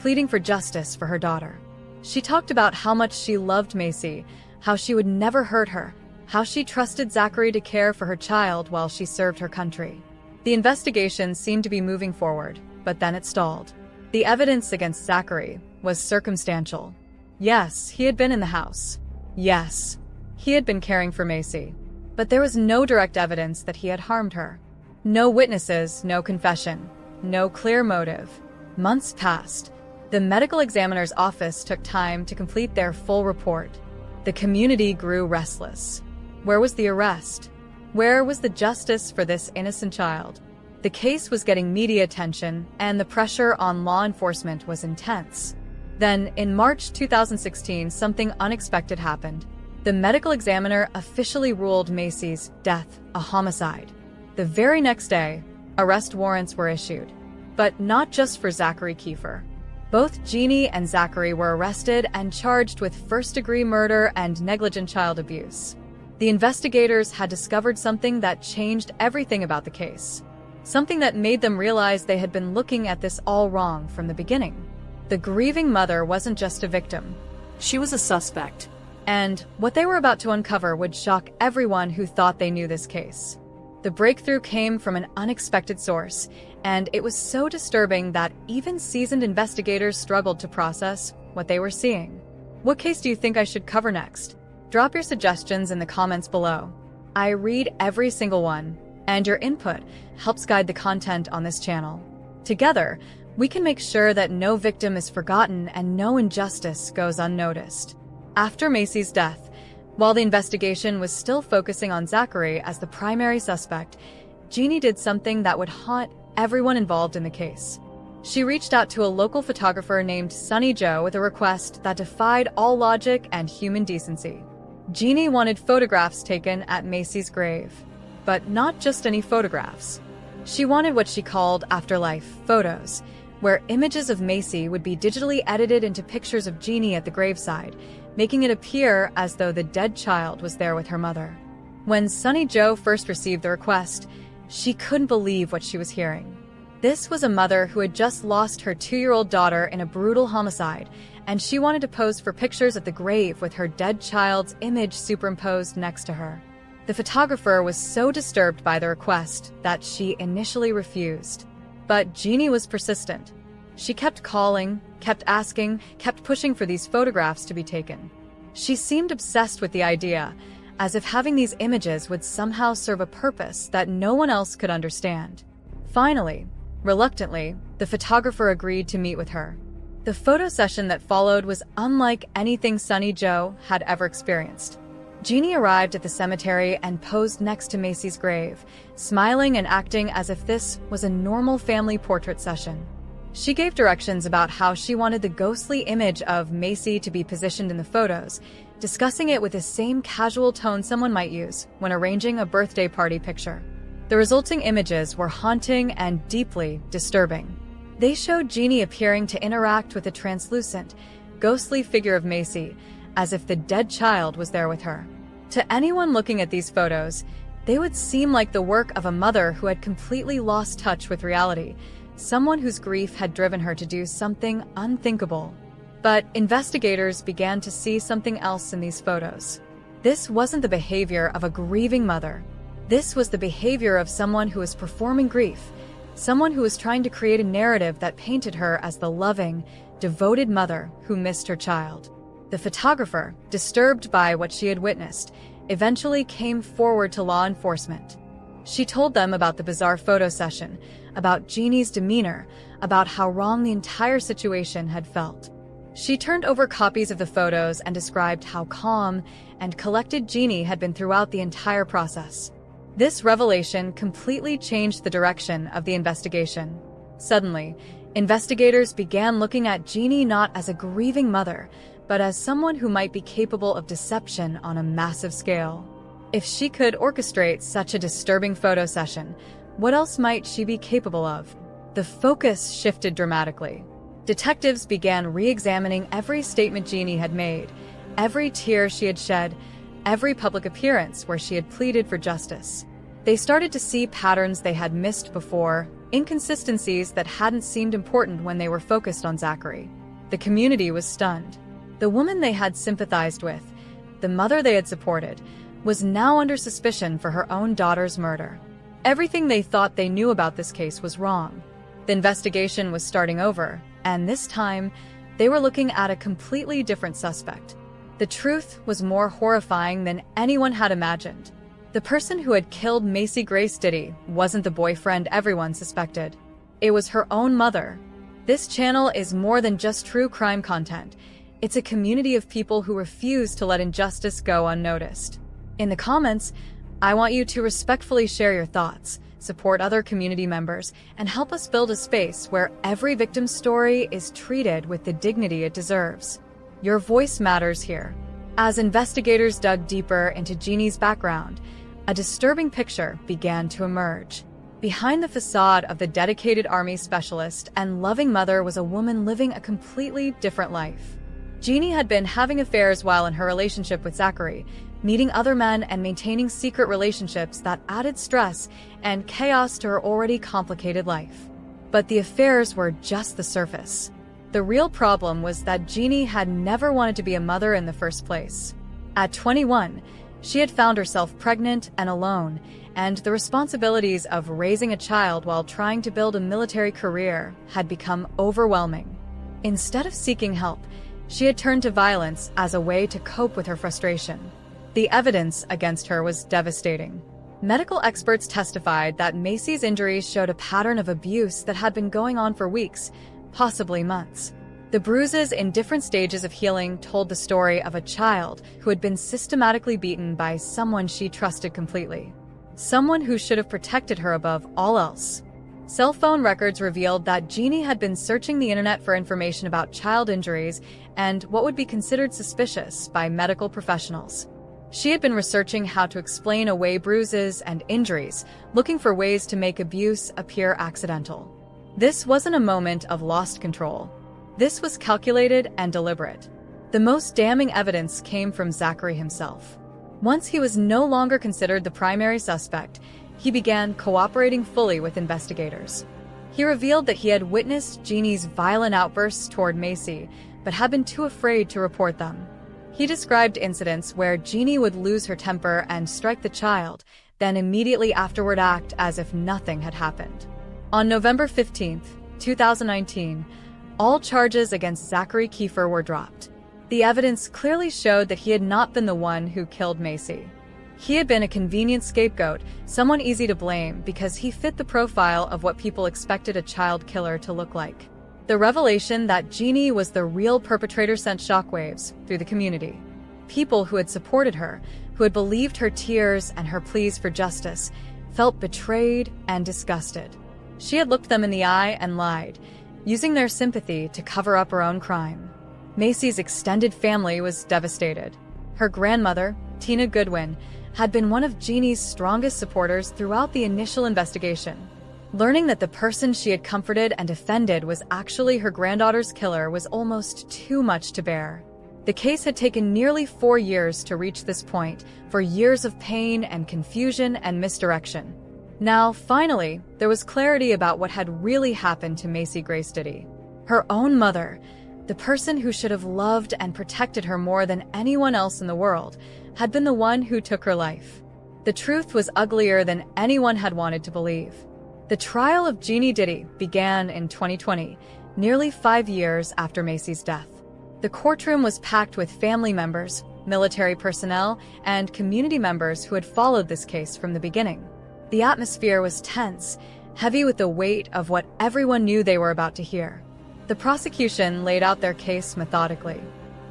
Speaker 6: pleading for justice for her daughter. She talked about how much she loved Macy, how she would never hurt her, how she trusted Zachary to care for her child while she served her country. The investigation seemed to be moving forward, but then it stalled. The evidence against Zachary was circumstantial. Yes, he had been in the house. Yes, he had been caring for Macy. But there was no direct evidence that he had harmed her. No witnesses, no confession, no clear motive. Months passed. The medical examiner's office took time to complete their full report. The community grew restless. Where was the arrest? Where was the justice for this innocent child? The case was getting media attention, and the pressure on law enforcement was intense. Then, in March 2016, something unexpected happened. The medical examiner officially ruled Macy's death a homicide. The very next day, arrest warrants were issued. But not just for Zachary Kiefer. Both Jeannie and Zachary were arrested and charged with first-degree murder and negligent child abuse. The investigators had discovered something that changed everything about the case. Something that made them realize they had been looking at this all wrong from the beginning. The grieving mother wasn't just a victim.
Speaker 7: She was a suspect.
Speaker 6: And what they were about to uncover would shock everyone who thought they knew this case. The breakthrough came from an unexpected source, and it was so disturbing that even seasoned investigators struggled to process what they were seeing. What case do you think I should cover next? Drop your suggestions in the comments below. I read every single one, and your input helps guide the content on this channel. Together, we can make sure that no victim is forgotten and no injustice goes unnoticed. After Macy's death, while the investigation was still focusing on Zachary as the primary suspect, Jeannie did something that would haunt everyone involved in the case. She reached out to a local photographer named Sunny Joe with a request that defied all logic and human decency. Jeannie wanted photographs taken at Macy's grave. But not just any photographs. She wanted what she called afterlife photos, where images of Macy would be digitally edited into pictures of Jeannie at the graveside, making it appear as though the dead child was there with her mother. When Sunny Joe first received the request, she couldn't believe what she was hearing. This was a mother who had just lost her 2-year-old daughter in a brutal homicide, and she wanted to pose for pictures at the grave with her dead child's image superimposed next to her. The photographer was so disturbed by the request that she initially refused. But Jeannie was persistent. She kept calling, kept asking, kept pushing for these photographs to be taken. She seemed obsessed with the idea, as if having these images would somehow serve a purpose that no one else could understand. Finally, reluctantly, the photographer agreed to meet with her. The photo session that followed was unlike anything Sunny Joe had ever experienced. Jeannie arrived at the cemetery and posed next to Macy's grave, smiling and acting as if this was a normal family portrait session. She gave directions about how she wanted the ghostly image of Macy to be positioned in the photos, discussing it with the same casual tone someone might use when arranging a birthday party picture. The resulting images were haunting and deeply disturbing. They showed Jeannie appearing to interact with a translucent, ghostly figure of Macy, as if the dead child was there with her. To anyone looking at these photos, they would seem like the work of a mother who had completely lost touch with reality, someone whose grief had driven her to do something unthinkable. But investigators began to see something else in these photos. This wasn't the behavior of a grieving mother. This was the behavior of someone who was performing grief, someone who was trying to create a narrative that painted her as the loving, devoted mother who missed her child. The photographer, disturbed by what she had witnessed, eventually came forward to law enforcement. She told them about the bizarre photo session, about Jeannie's demeanor, about how wrong the entire situation had felt. She turned over copies of the photos and described how calm and collected Jeannie had been throughout the entire process. This revelation completely changed the direction of the investigation. Suddenly, investigators began looking at Jeannie not as a grieving mother, but as someone who might be capable of deception on a massive scale. If she could orchestrate such a disturbing photo session, what else might she be capable of? The focus shifted dramatically. Detectives began re-examining every statement Jeannie had made, every tear she had shed, every public appearance where she had pleaded for justice. They started to see patterns they had missed before, inconsistencies that hadn't seemed important when they were focused on Zachary. The community was stunned. The woman they had sympathized with, the mother they had supported, was now under suspicion for her own daughter's murder. Everything they thought they knew about this case was wrong. The investigation was starting over, and this time, they were looking at a completely different suspect. The truth was more horrifying than anyone had imagined. The person who had killed Macy Grace Diddy wasn't the boyfriend everyone suspected. It was her own mother. This channel is more than just true crime content. It's a community of people who refuse to let injustice go unnoticed. In the comments, I want you to respectfully share your thoughts, support other community members, and help us build a space where every victim's story is treated with the dignity it deserves. Your voice matters here. As investigators dug deeper into Jeannie's background, a disturbing picture began to emerge. Behind the facade of the dedicated Army specialist and loving mother was a woman living a completely different life. Jeannie had been having affairs while in her relationship with Zachary, meeting other men and maintaining secret relationships that added stress and chaos to her already complicated life. But the affairs were just the surface. The real problem was that Jeannie had never wanted to be a mother in the first place. At 21, she had found herself pregnant and alone, and the responsibilities of raising a child while trying to build a military career had become overwhelming. Instead of seeking help, she had turned to violence as a way to cope with her frustration. The evidence against her was devastating. Medical experts testified that Macy's injuries showed a pattern of abuse that had been going on for weeks, possibly months. The bruises in different stages of healing told the story of a child who had been systematically beaten by someone she trusted completely. Someone who should have protected her above all else. Cell phone records revealed that Jeannie had been searching the internet for information about child injuries and what would be considered suspicious by medical professionals. She had been researching how to explain away bruises and injuries, looking for ways to make abuse appear accidental. This wasn't a moment of lost control. This was calculated and deliberate. The most damning evidence came from Zachary himself. Once he was no longer considered the primary suspect, he began cooperating fully with investigators. He revealed that he had witnessed Jeannie's violent outbursts toward Macy, but had been too afraid to report them. He described incidents where Jeannie would lose her temper and strike the child, then immediately afterward act as if nothing had happened. On November 15, 2019, all charges against Zachary Kiefer were dropped. The evidence clearly showed that he had not been the one who killed Macy. He had been a convenient scapegoat, someone easy to blame because he fit the profile of what people expected a child killer to look like. The revelation that Jeannie was the real perpetrator sent shockwaves through the community. People who had supported her, who had believed her tears and her pleas for justice, felt betrayed and disgusted. She had looked them in the eye and lied, using their sympathy to cover up her own crime. Macy's extended family was devastated. Her grandmother, Tina Goodwin, had been one of Jeannie's strongest supporters throughout the initial investigation. Learning that the person she had comforted and defended was actually her granddaughter's killer was almost too much to bear. The case had taken nearly 4 years to reach this point, for years of pain and confusion and misdirection. Now, finally, there was clarity about what had really happened to Macy Grace Diddy. Her own mother, the person who should have loved and protected her more than anyone else in the world, had been the one who took her life. The truth was uglier than anyone had wanted to believe. The trial of Jeannie Diddy began in 2020, nearly 5 years after Macy's death. The courtroom was packed with family members, military personnel, and community members who had followed this case from the beginning. The atmosphere was tense, heavy with the weight of what everyone knew they were about to hear. The prosecution laid out their case methodically.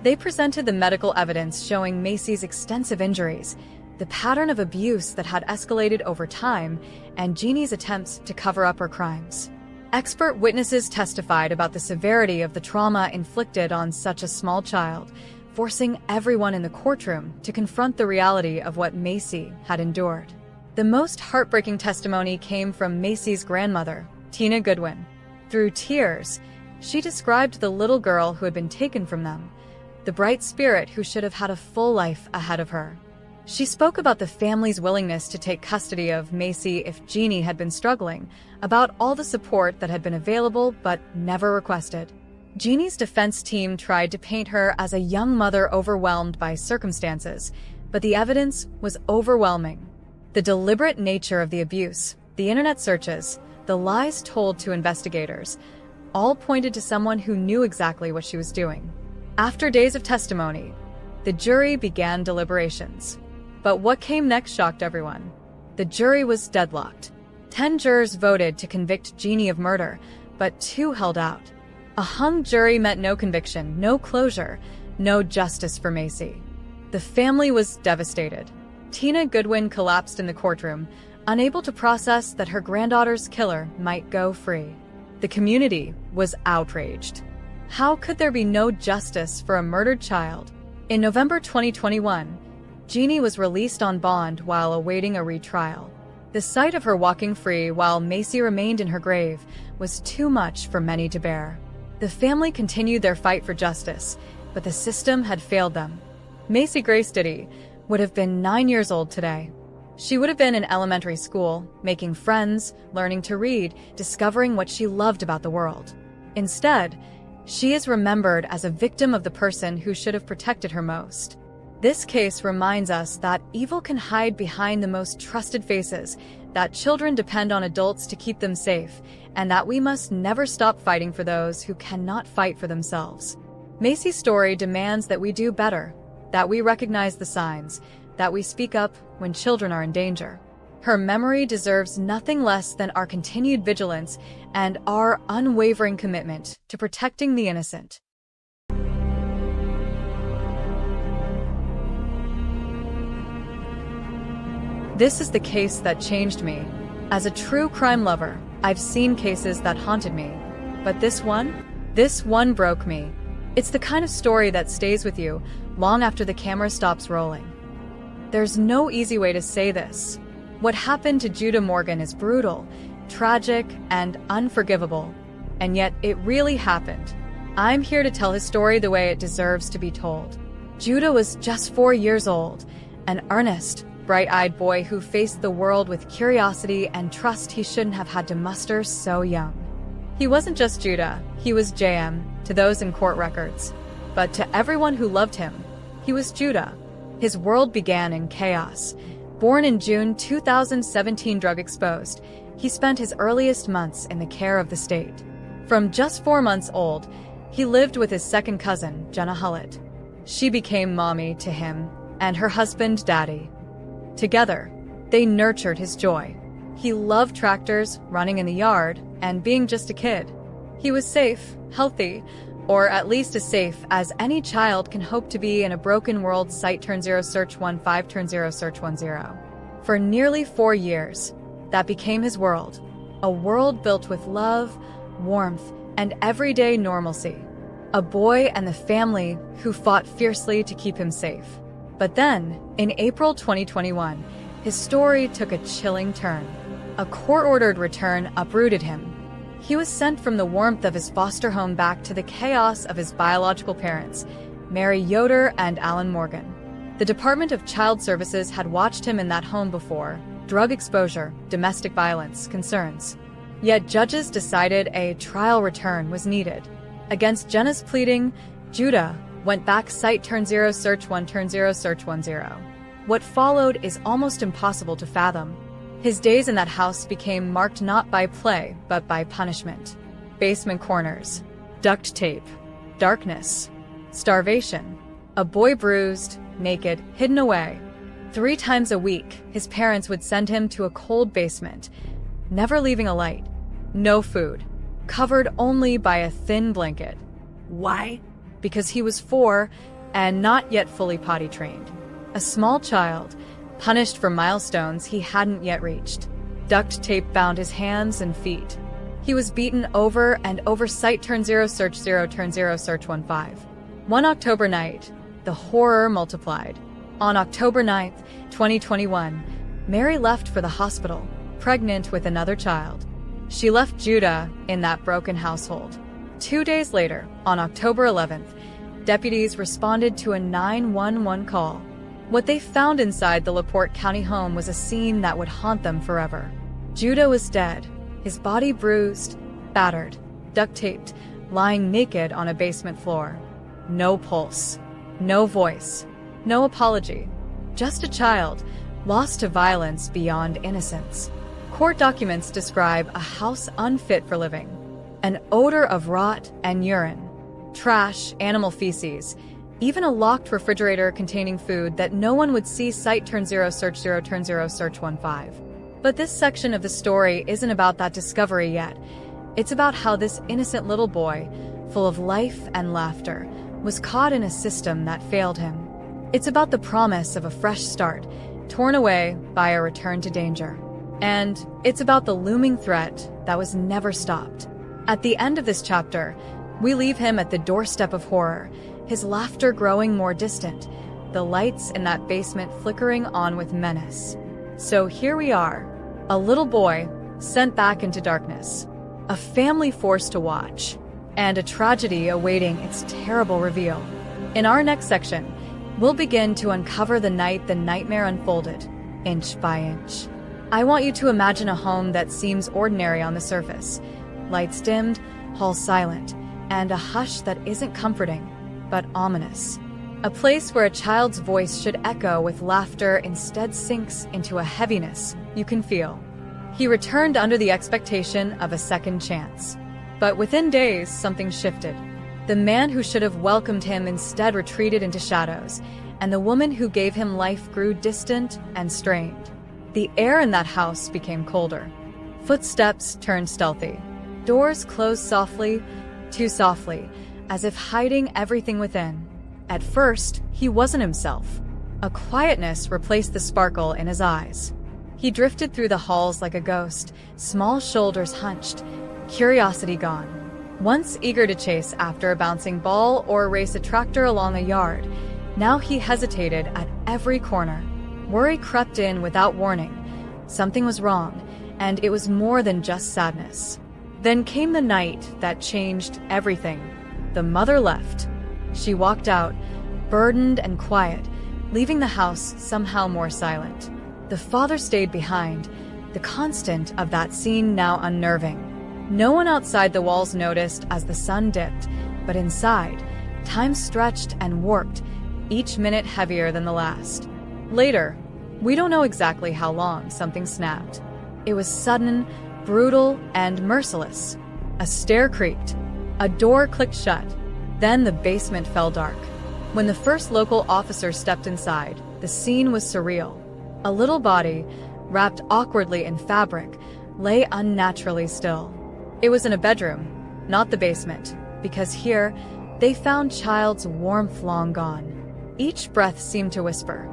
Speaker 6: They presented the medical evidence showing Macy's extensive injuries, the pattern of abuse that had escalated over time, and Jeannie's attempts to cover up her crimes. Expert witnesses testified about the severity of the trauma inflicted on such a small child, forcing everyone in the courtroom to confront the reality of what Macy had endured. The most heartbreaking testimony came from Macy's grandmother, Tina Goodwin. Through tears, she described the little girl who had been taken from them, the bright spirit who should have had a full life ahead of her. She spoke about the family's willingness to take custody of Macy if Jeannie had been struggling, about all the support that had been available but never requested. Jeannie's defense team tried to paint her as a young mother overwhelmed by circumstances, but the evidence was overwhelming. The deliberate nature of the abuse, the internet searches, the lies told to investigators, all pointed to someone who knew exactly what she was doing. After days of testimony, the jury began deliberations. But what came next shocked everyone. The jury was deadlocked. 10 jurors voted to convict Jeannie of murder, but 2 held out. A hung jury meant no conviction, no closure, no justice for Macy. The family was devastated. Tina Goodwin collapsed in the courtroom, unable to process that her granddaughter's killer might go free. The community was outraged. How could there be no justice for a murdered child? In November 2021, Jeannie was released on bond while awaiting a retrial. The sight of her walking free while Macy remained in her grave was too much for many to bear. The family continued their fight for justice, but the system had failed them. Macy Grace Diddy would have been 9 years old today. She would have been in elementary school, making friends, learning to read, discovering what she loved about the world. Instead, she is remembered as a victim of the person who should have protected her most. This case reminds us that evil can hide behind the most trusted faces, that children depend on adults to keep them safe, and that we must never stop fighting for those who cannot fight for themselves. Macy's story demands that we do better, that we recognize the signs, that we speak up when children are in danger. Her memory deserves nothing less than our continued vigilance and our unwavering commitment to protecting the innocent. This is the case that changed me. As a true crime lover, I've seen cases that haunted me. But this one broke me. It's the kind of story that stays with you long after the camera stops rolling. There's no easy way to say this. What happened to Judah Morgan is brutal, tragic, and unforgivable. And yet it really happened. I'm here to tell his story the way it deserves to be told. Judah was just 4 years old, an earnest, bright-eyed boy who faced the world with curiosity and trust he shouldn't have had to muster so young. He wasn't just Judah, he was JM, to those in court records. But to everyone who loved him, he was Judah. His world began in chaos. Born in June 2017, drug exposed, he spent his earliest months in the care of the state. From just 4 months old, he lived with his second cousin, Jenna Hullett. She became mommy to him, and her husband, Daddy. Together, they nurtured his joy. He loved tractors, running in the yard, and being just a kid. He was safe, healthy, or at least as safe as any child can hope to be in a broken world. Site turn 0 search 15 turn 0 search 10. For nearly 4 years, that became his world. A world built with love, warmth, and everyday normalcy. A boy and the family who fought fiercely to keep him safe. But then, in April 2021, his story took a chilling turn. A court-ordered return uprooted him. He was sent from the warmth of his foster home back to the chaos of his biological parents, Mary Yoder and Alan Morgan. The Department of Child Services had watched him in that home before: drug exposure, domestic violence, concerns. Yet judges decided a trial return was needed. Against Jenna's pleading, Judah went back. Site turn 0 search 1 turn 0 search 10. What followed is almost impossible to fathom. His days in that house became marked not by play, but by punishment. Basement corners, duct tape, darkness, starvation. A boy bruised, naked, hidden away. 3 times a week, his parents would send him to a cold basement, never leaving a light. No food, covered only by a thin blanket. Why? Because he was 4 and not yet fully potty trained. A small child, punished for milestones he hadn't yet reached. Duct tape bound his hands and feet. He was beaten over and over. Site turn 0 search 0 turn 0 search 15. One October night, the horror multiplied. On October 9th, 2021, Mary left for the hospital, pregnant with another child. She left Judah in that broken household. 2 days later, on October 11th, deputies responded to a 911 call. What they found inside the LaPorte County home was a scene that would haunt them forever. Judah was dead, his body bruised, battered, duct-taped, lying naked on a basement floor. No pulse, no voice, no apology. Just a child, lost to violence beyond innocence. Court documents describe a house unfit for living. An odor of rot and urine, trash, animal feces, Even a locked refrigerator containing food that no one would see. Site turn 0 search 0 turn 0 search 15. But this section of the story isn't about that discovery yet. It's about how this innocent little boy, full of life and laughter, was caught in a system that failed him. It's about the promise of a fresh start, torn away by a return to danger. And it's about the looming threat that was never stopped. At the end of this chapter, we leave him at the doorstep of horror, his laughter growing more distant, the lights in that basement flickering on with menace. So here we are, a little boy sent back into darkness, a family forced to watch, and a tragedy awaiting its terrible reveal. In our next section, we'll begin to uncover the night the nightmare unfolded, inch by inch. I want you to imagine a home that seems ordinary on the surface. Lights dimmed, halls silent, and a hush that isn't comforting, but ominous. A place where a child's voice should echo with laughter instead sinks into a heaviness you can feel. He returned under the expectation of a second chance. But within days, something shifted. The man who should have welcomed him instead retreated into shadows, and the woman who gave him life grew distant and strained. The air in that house became colder. Footsteps turned stealthy. Doors closed softly, too softly, as if hiding everything within. At first, he wasn't himself. A quietness replaced the sparkle in his eyes. He drifted through the halls like a ghost, small shoulders hunched, curiosity gone. Once eager to chase after a bouncing ball or race a tractor along a yard, now he hesitated at every corner. Worry crept in without warning. Something was wrong, and it was more than just sadness. Then came the night that changed everything. The mother left. She walked out, burdened and quiet, leaving the house somehow more silent. The father stayed behind, the constant of that scene now unnerving. No one outside the walls noticed as the sun dipped, but inside, time stretched and warped, each minute heavier than the last. Later, we don't know exactly how long something snapped. It was sudden, brutal, and merciless. A stair creaked. A door clicked shut. Then the basement fell dark. When the first local officer stepped inside, the scene was surreal. A little body, wrapped awkwardly in fabric, lay unnaturally still. It was in a bedroom, not the basement, because here, they found child's warmth long gone. Each breath seemed to whisper,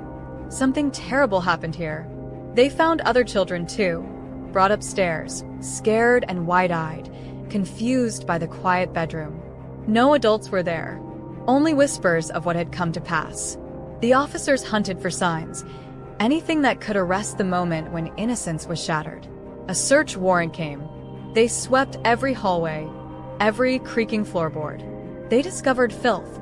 Speaker 6: something terrible happened here. They found other children too, brought upstairs, scared and wide-eyed, confused by the quiet bedroom. No adults were there, only whispers of what had come to pass. The officers hunted for signs, anything that could arrest the moment when innocence was shattered. A search warrant came. They swept every hallway, every creaking floorboard. They discovered filth,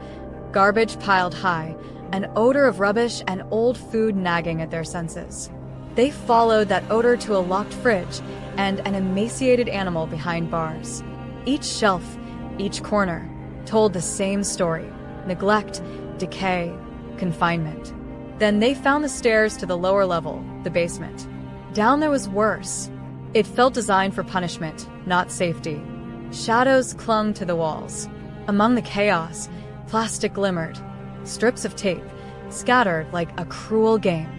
Speaker 6: garbage piled high, an odor of rubbish and old food nagging at their senses. They followed that odor to a locked fridge and an emaciated animal behind bars. Each shelf, each corner, told the same story: neglect, decay, confinement. Then they found the stairs to the lower level, the basement. Down there was worse. It felt designed for punishment, not safety. Shadows clung to the walls. Among the chaos, plastic glimmered. Strips of tape, scattered like a cruel game.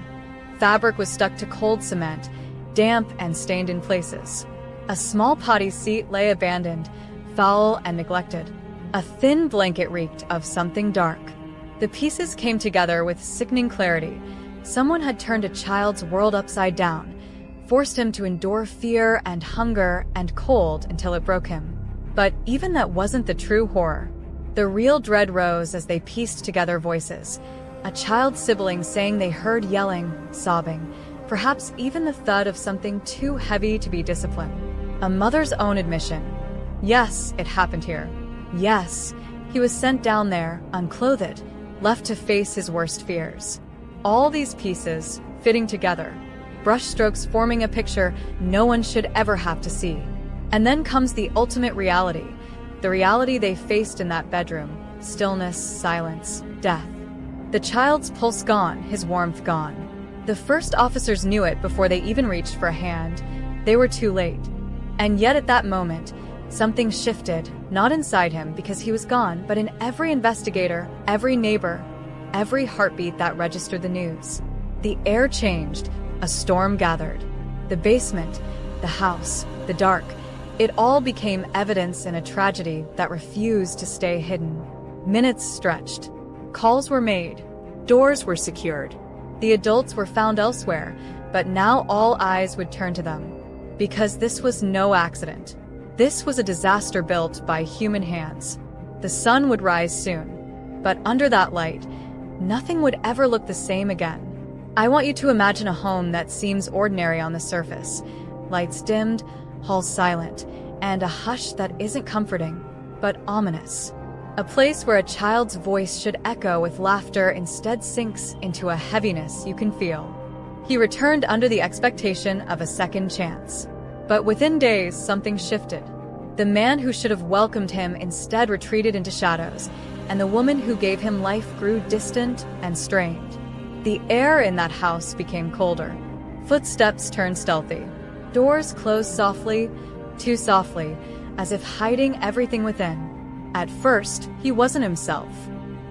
Speaker 6: Fabric was stuck to cold cement, damp and stained in places. A small potty seat lay abandoned, foul and neglected. A thin blanket reeked of something dark. The pieces came together with sickening clarity. Someone had turned a child's world upside down, forced him to endure fear and hunger and cold until it broke him. But even that wasn't the true horror. The real dread rose as they pieced together voices. A child's sibling saying they heard yelling, sobbing, perhaps even the thud of something too heavy to be disciplined. A mother's own admission. Yes, it happened here. Yes, he was sent down there, unclothed, left to face his worst fears. All these pieces, fitting together, brushstrokes forming a picture no one should ever have to see. And then comes the ultimate reality, the reality they faced in that bedroom: stillness, silence, death. The child's pulse gone, his warmth gone. The first officers knew it before they even reached for a hand. They were too late. And yet at that moment, Something shifted, not inside him because he was gone, but in every investigator, every neighbor, every heartbeat that registered the news. The air changed, a storm gathered. The basement, the house, the dark, it all became evidence in a tragedy that refused to stay hidden. Minutes stretched. Calls were made. Doors were secured. The adults were found elsewhere, but now all eyes would turn to them. Because this was no accident. This was a disaster built by human hands. The sun would rise soon, but under that light, nothing would ever look the same again. I want you to imagine a home that seems ordinary on the surface. Lights dimmed, halls silent, and a hush that isn't comforting, but ominous. A place where a child's voice should echo with laughter instead sinks into a heaviness you can feel. He returned under the expectation of a second chance. But within days, something shifted. The man who should have welcomed him instead retreated into shadows, and the woman who gave him life grew distant and strained. The air in that house became colder. Footsteps turned stealthy. Doors closed softly, too softly, as if hiding everything within. At first, he wasn't himself.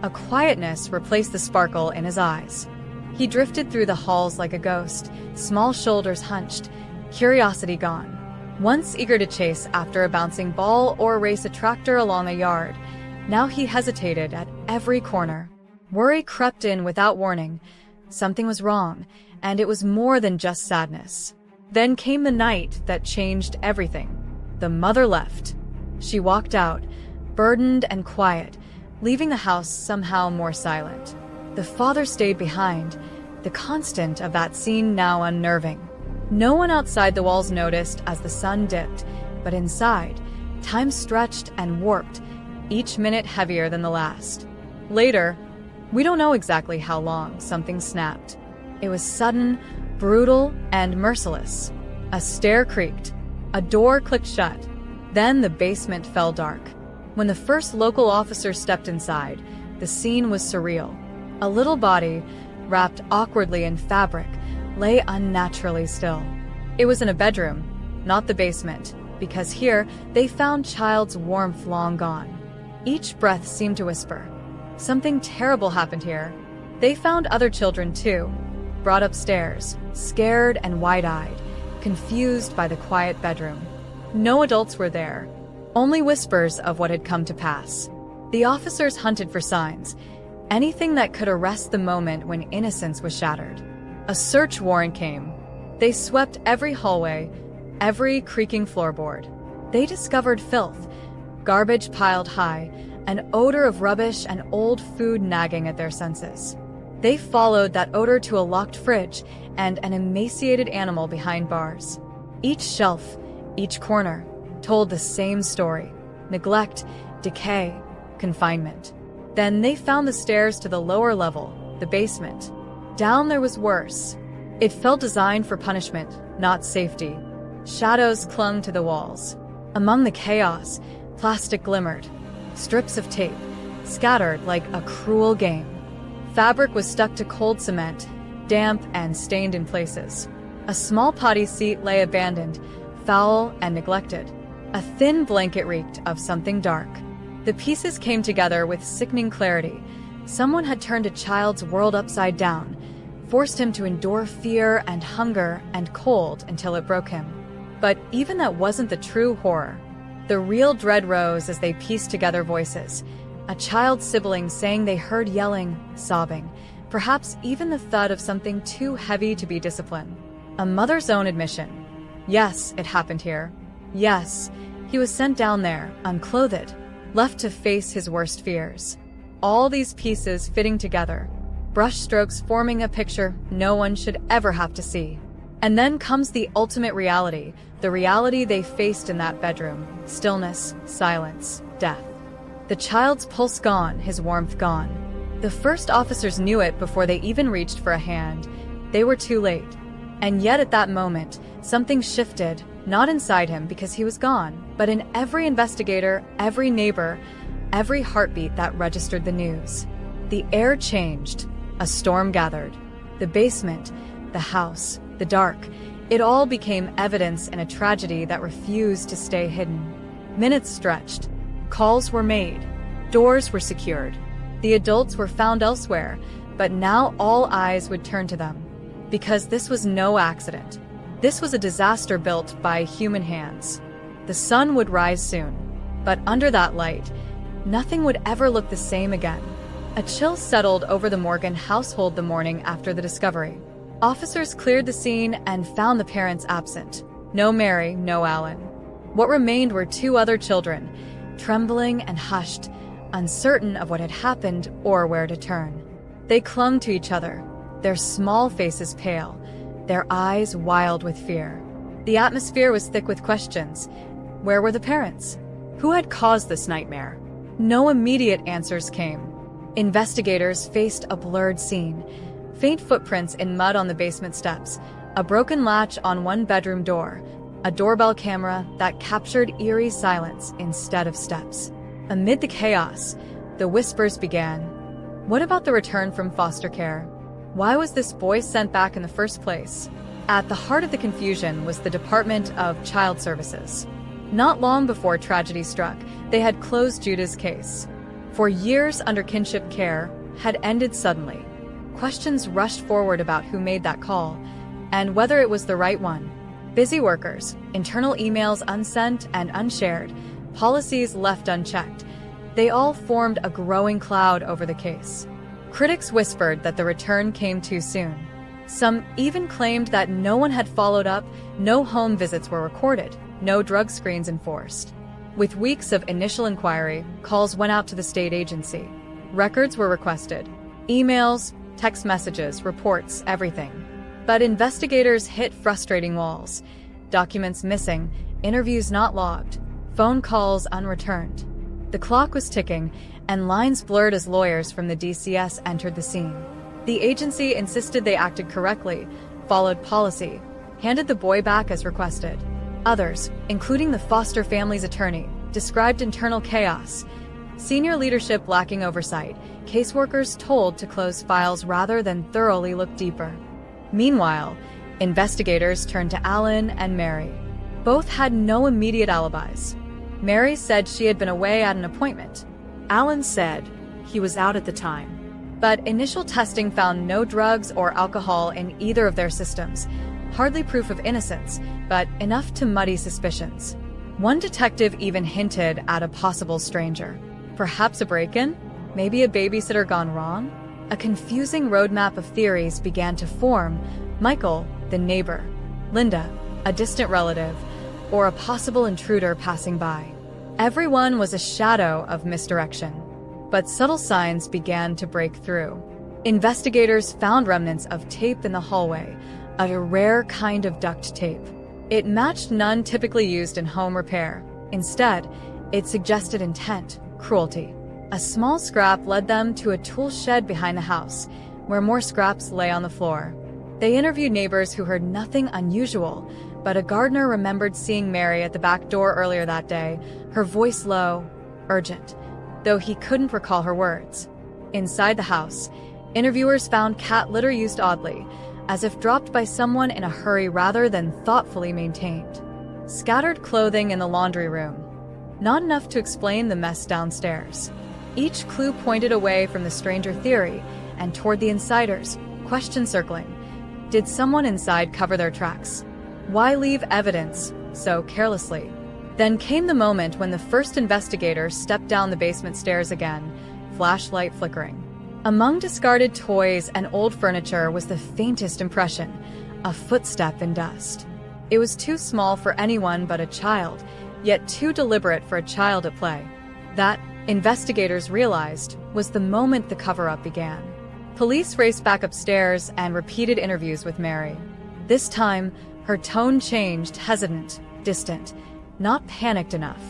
Speaker 6: A quietness replaced the sparkle in his eyes. He drifted through the halls like a ghost, small shoulders hunched, curiosity gone. Once eager to chase after a bouncing ball or race a tractor along a yard, now he hesitated at every corner. Worry crept in without warning. Something was wrong, and it was more than just sadness. Then came the night that changed everything. The mother left. She walked out, burdened and quiet, leaving the house somehow more silent. The father stayed behind, the constant of that scene now unnerving. No one outside the walls noticed as the sun dipped, but inside, time stretched and warped, each minute heavier than the last. Later, we don't know exactly how long, something snapped. It was sudden, brutal, and merciless. A stair creaked. A door clicked shut. Then the basement fell dark. When the first local officer stepped inside, the scene was surreal. A little body, wrapped awkwardly in fabric, lay unnaturally still. It was in a bedroom, not the basement, because here they found child's warmth long gone. Each breath seemed to whisper, "Something terrible happened here." They found other children too, brought upstairs, scared and wide-eyed, confused by the quiet bedroom. No adults were there, only whispers of what had come to pass. The officers hunted for signs, anything that could arrest the moment when innocence was shattered. A search warrant came. They swept every hallway, every creaking floorboard. They discovered filth, garbage piled high, an odor of rubbish and old food nagging at their senses. They followed that odor to a locked fridge and an emaciated animal behind bars. Each shelf, each corner, told the same story: neglect, decay, confinement. Then they found the stairs to the lower level, the basement. Down there was worse. It felt designed for punishment, not safety. Shadows clung to the walls. Among the chaos, plastic glimmered. Strips of tape, scattered like a cruel game. Fabric was stuck to cold cement, damp and stained in places. A small potty seat lay abandoned, foul and neglected. A thin blanket reeked of something dark. The pieces came together with sickening clarity. Someone had turned a child's world upside down, forced him to endure fear and hunger and cold until it broke him. But even that wasn't the true horror. The real dread rose as they pieced together voices. A child's sibling saying they heard yelling, sobbing, perhaps even the thud of something too heavy to be disciplined. A mother's own admission. Yes, it happened here. Yes, he was sent down there, unclothed, left to face his worst fears. All these pieces fitting together, brushstrokes forming a picture no one should ever have to see. And then comes the ultimate reality, the reality they faced in that bedroom: stillness, silence, death. The child's pulse gone, his warmth gone. The first officers knew it before they even reached for a hand. They were too late. And yet at that moment, something shifted, not inside him because he was gone, but in every investigator, every neighbor, every heartbeat that registered the news. The air changed. A storm gathered. The basement, the house, the dark, it all became evidence in a tragedy that refused to stay hidden. Minutes stretched. Calls were made. Doors were secured. The adults were found elsewhere, but now all eyes would turn to them. Because this was no accident. This was a disaster built by human hands. The sun would rise soon, but under that light, nothing would ever look the same again. A chill settled over the Morgan household the morning after the discovery. Officers cleared the scene and found the parents absent. No Mary, no Alan. What remained were two other children, trembling and hushed, uncertain of what had happened or where to turn. They clung to each other, their small faces pale, their eyes wild with fear. The atmosphere was thick with questions. Where were the parents? Who had caused this nightmare? No immediate answers came. Investigators faced a blurred scene. Faint footprints in mud on the basement steps, a broken latch on one bedroom door, a doorbell camera that captured eerie silence instead of steps. Amid the chaos, the whispers began. What about the return from foster care? Why was this boy sent back in the first place? At the heart of the confusion was the Department of Child Services. Not long before tragedy struck, they had closed Judah's case. For years under kinship care had ended suddenly. Questions rushed forward about who made that call, and whether it was the right one. Busy workers, internal emails unsent and unshared, policies left unchecked. They all formed a growing cloud over the case. Critics whispered that the return came too soon. Some even claimed that no one had followed up, no home visits were recorded, no drug screens enforced. With weeks of initial inquiry, calls went out to the state agency. Records were requested. Emails, text messages, reports, everything. But investigators hit frustrating walls. Documents missing, interviews not logged, phone calls unreturned. The clock was ticking, and lines blurred as lawyers from the DCS entered the scene. The agency insisted they acted correctly, followed policy, handed the boy back as requested. Others, including the foster family's attorney, described internal chaos. Senior leadership lacking oversight, caseworkers told to close files rather than thoroughly look deeper. Meanwhile, investigators turned to Alan and Mary. Both had no immediate alibis. Mary said she had been away at an appointment.
Speaker 7: Alan said he was out at the time.
Speaker 6: But initial testing found no drugs or alcohol in either of their systems. Hardly proof of innocence, but enough to muddy suspicions. One detective even hinted at a possible stranger. Perhaps a break-in? Maybe a babysitter gone wrong? A confusing roadmap of theories began to form. Michael, the neighbor. Linda, a distant relative. Or a possible intruder passing by. Everyone was a shadow of misdirection. But subtle signs began to break through. Investigators found remnants of tape in the hallway, a rare kind of duct tape. It matched none typically used in home repair. Instead, it suggested intent, cruelty. A small scrap led them to a tool shed behind the house, where more scraps lay on the floor. They interviewed neighbors who heard nothing unusual, but a gardener remembered seeing Mary at the back door earlier that day, her voice low, urgent, though he couldn't recall her words. Inside the house, interviewers found cat litter used oddly, as if dropped by someone in a hurry rather than thoughtfully maintained. Scattered clothing in the laundry room. Not enough to explain the mess downstairs. Each clue pointed away from the stranger theory and toward the insiders, question circling. Did someone inside cover their tracks? Why leave evidence so carelessly? Then came the moment when the first investigator stepped down the basement stairs again, flashlight flickering. Among discarded toys and old furniture was the faintest impression, a footstep in dust. It was too small for anyone but a child, yet too deliberate for a child at play. That, investigators realized, was the moment the cover-up began. Police raced back upstairs and repeated interviews with Mary. This time, her tone changed, hesitant, distant, not panicked enough.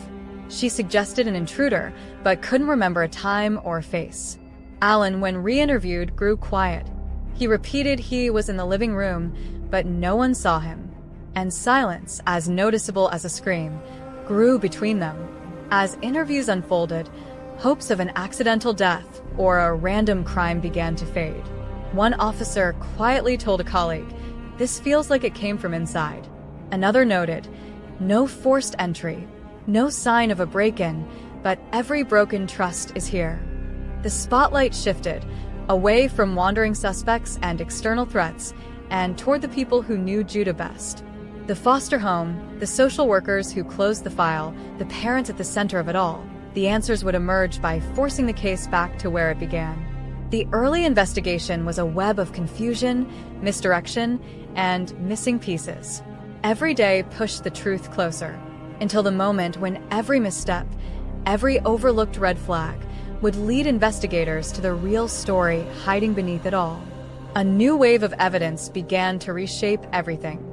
Speaker 6: She suggested an intruder, but couldn't remember a time or a face. Alan, when re-interviewed, grew quiet. He repeated he was in the living room, but no one saw him. And silence, as noticeable as a scream, grew between them. As interviews unfolded, hopes of an accidental death or a random crime began to fade. One officer quietly told a colleague, "This feels like it came from inside." Another noted, "No forced entry, No sign of a break-in, but every broken trust is here. The spotlight shifted, away from wandering suspects and external threats, and toward the people who knew Judah best. The foster home, the social workers who closed the file, the parents at the center of it all. The answers would emerge by forcing the case back to where it began. The early investigation was a web of confusion, misdirection, and missing pieces. Every day pushed the truth closer, until the moment when every misstep, every overlooked red flag, would lead investigators to the real story hiding beneath it all. A new wave of evidence began to reshape everything.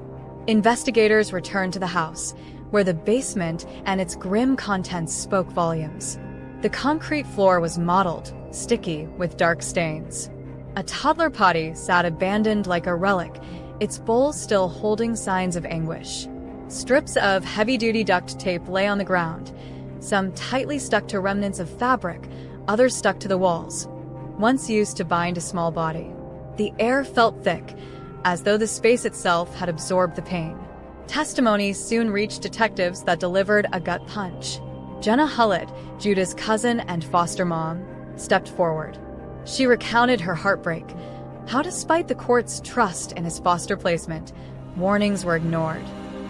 Speaker 6: Investigators returned to the house, where the basement and its grim contents spoke volumes. The concrete floor was mottled, sticky, with dark stains. A toddler potty sat abandoned like a relic, its bowl still holding signs of anguish. Strips of heavy-duty duct tape lay on the ground, some tightly stuck to remnants of fabric, others stuck to the walls, once used to bind a small body. The air felt thick, as though the space itself had absorbed the pain. Testimonies soon reached detectives that delivered a gut punch. Jenna Hullett, Judah's cousin and foster mom, stepped forward. She recounted her heartbreak, how despite the court's trust in his foster placement, warnings were ignored.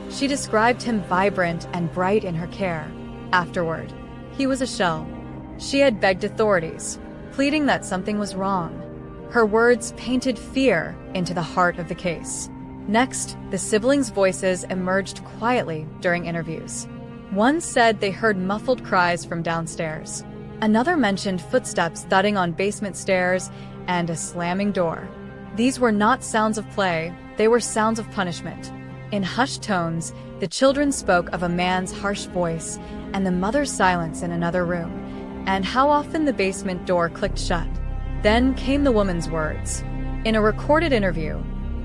Speaker 6: She described him vibrant and bright in her care. Afterward, he was a shell. She had begged authorities, pleading that something was wrong. Her words painted fear into the heart of the case. Next, the siblings' voices emerged quietly during interviews. One said they heard muffled cries from downstairs. Another mentioned footsteps thudding on basement stairs and a slamming door. These were not sounds of play, they were sounds of punishment. In hushed tones, the children spoke of a man's harsh voice and the mother's silence in another room, and how often the basement door clicked shut. Then came the woman's words. In a recorded interview,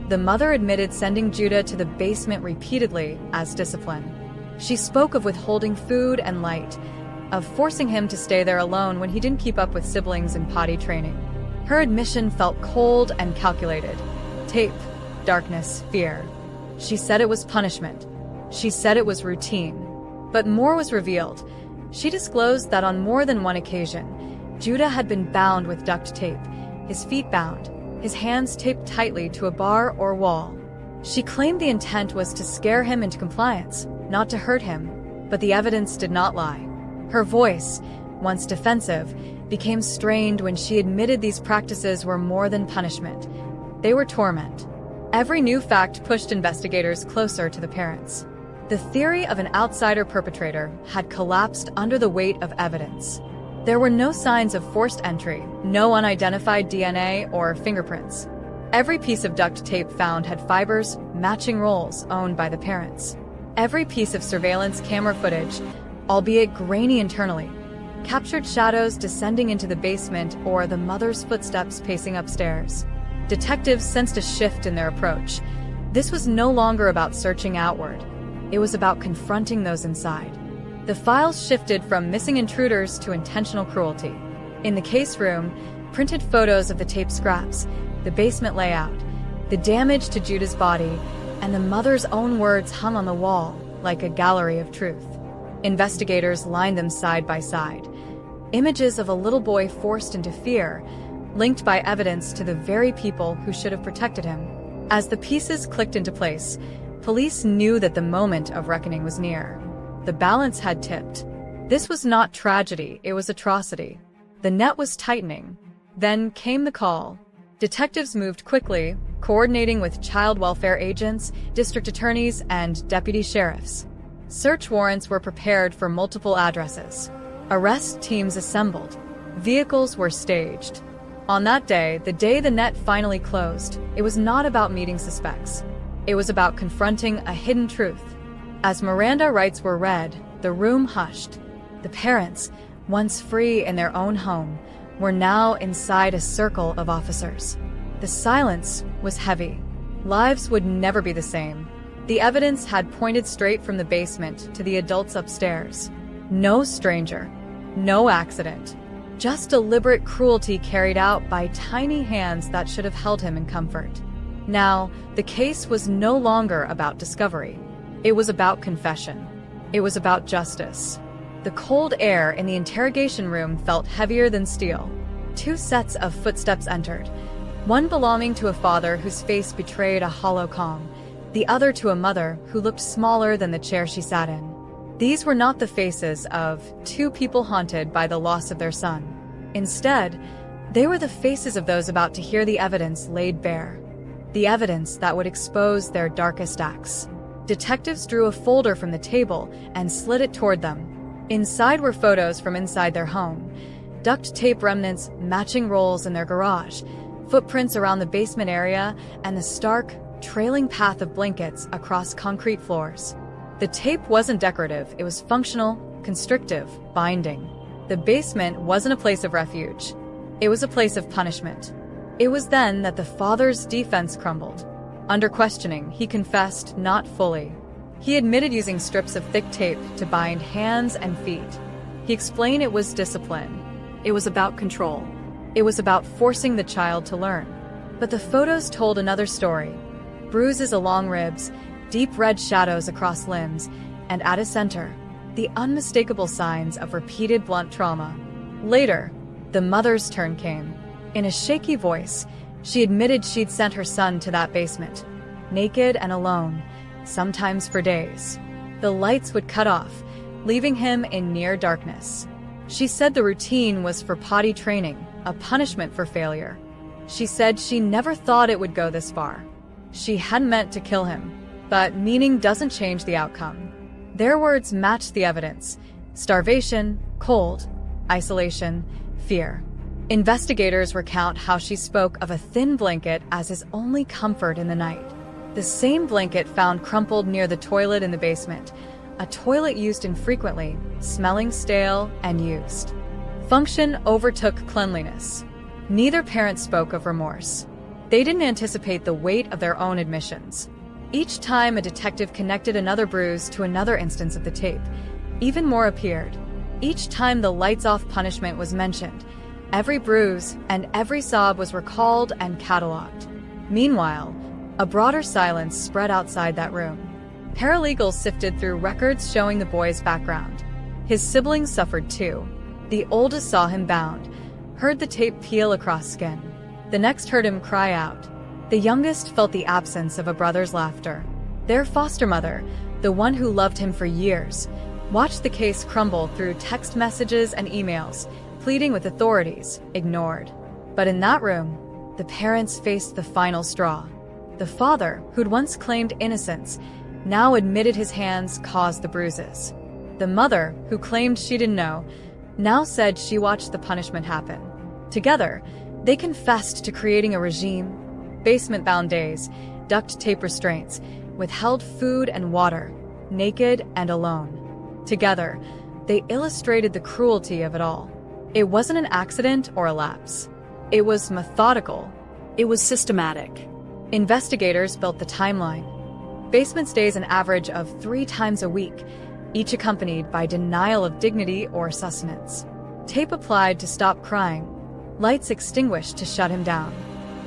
Speaker 6: the mother admitted sending Judah to the basement repeatedly as discipline. She spoke of withholding food and light, of forcing him to stay there alone when he didn't keep up with siblings in potty training. Her admission felt cold and calculated. Tape, darkness, fear. She said it was punishment. She said it was routine. But more was revealed. She disclosed that on more than one occasion, Judah had been bound with duct tape, his feet bound, his hands taped tightly to a bar or wall. She claimed the intent was to scare him into compliance, not to hurt him, but the evidence did not lie. Her voice, once defensive, became strained when she admitted these practices were more than punishment. They were torment. Every new fact pushed investigators closer to the parents. The theory of an outsider perpetrator had collapsed under the weight of evidence. There were no signs of forced entry, no unidentified DNA or fingerprints. Every piece of duct tape found had fibers matching rolls owned by the parents. Every piece of surveillance camera footage, albeit grainy internally, captured shadows descending into the basement or the mother's footsteps pacing upstairs. Detectives sensed a shift in their approach. This was no longer about searching outward. It was about confronting those inside. The files shifted from missing intruders to intentional cruelty. In the case room, printed photos of the tape scraps, the basement layout, the damage to Judah's body, and the mother's own words hung on the wall like a gallery of truth. Investigators lined them side by side. Images of a little boy forced into fear, linked by evidence to the very people who should have protected him. As the pieces clicked into place, police knew that the moment of reckoning was near. The balance had tipped. This was not tragedy, it was atrocity. The net was tightening. Then came the call. Detectives moved quickly, coordinating with child welfare agents, district attorneys, and deputy sheriffs. Search warrants were prepared for multiple addresses. Arrest teams assembled. Vehicles were staged. On that day, the day the net finally closed, it was not about meeting suspects. It was about confronting a hidden truth. As Miranda rights were read, the room hushed. The parents, once free in their own home, were now inside a circle of officers. The silence was heavy. Lives would never be the same. The evidence had pointed straight from the basement to the adults upstairs. No stranger, no accident, just deliberate cruelty carried out by tiny hands that should have held him in comfort. Now, the case was no longer about discovery. It was about confession. It was about justice. The cold air in the interrogation room felt heavier than steel. 2 sets of footsteps entered, one belonging to a father whose face betrayed a hollow calm, the other to a mother who looked smaller than the chair she sat in. These were not the faces of 2 people haunted by the loss of their son. Instead, they were the faces of those about to hear the evidence laid bare. The evidence that would expose their darkest acts. Detectives drew a folder from the table and slid it toward them. Inside were photos from inside their home, duct tape remnants matching rolls in their garage, footprints around the basement area, and the stark, trailing path of blankets across concrete floors. The tape wasn't decorative, it was functional, constrictive, binding. The basement wasn't a place of refuge. It was a place of punishment. It was then that the father's defense crumbled. Under questioning, he confessed not fully. He admitted using strips of thick tape to bind hands and feet. He explained it was discipline. It was about control. It was about forcing the child to learn. But the photos told another story. Bruises along ribs, deep red shadows across limbs, and at his center, the unmistakable signs of repeated blunt trauma. Later, the mother's turn came. In a shaky voice, she admitted she'd sent her son to that basement, naked and alone, sometimes for days. The lights would cut off, leaving him in near darkness. She said the routine was for potty training, a punishment for failure. She said she never thought it would go this far. She hadn't meant to kill him, but meaning doesn't change the outcome. Their words matched the evidence: starvation, cold, isolation, fear. Investigators recount how she spoke of a thin blanket as his only comfort in the night. The same blanket found crumpled near the toilet in the basement, a toilet used infrequently, smelling stale and used. Function overtook cleanliness. Neither parent spoke of remorse. They didn't anticipate the weight of their own admissions. Each time a detective connected another bruise to another instance of the tape, even more appeared. Each time the lights-off punishment was mentioned, every bruise and every sob was recalled and cataloged. Meanwhile, a broader silence spread outside that room. Paralegals sifted through records showing the boy's background. His siblings suffered too. The oldest saw him bound, heard the tape peel across skin. The next heard him cry out. The youngest felt the absence of a brother's laughter. Their foster mother, the one who loved him for years, watched the case crumble through text messages and emails, pleading with authorities, ignored. But in that room, the parents faced the final straw. The father, who'd once claimed innocence, now admitted his hands caused the bruises. The mother, who claimed she didn't know, now said she watched the punishment happen. Together, they confessed to creating a regime: basement-bound days, duct tape restraints, withheld food and water, naked and alone. Together, they illustrated the cruelty of it all. It wasn't an accident or a lapse. It was methodical.
Speaker 7: It was systematic.
Speaker 6: Investigators built the timeline. Basement stays an average of 3 times a week, each accompanied by denial of dignity or sustenance. Tape applied to stop crying, lights extinguished to shut him down.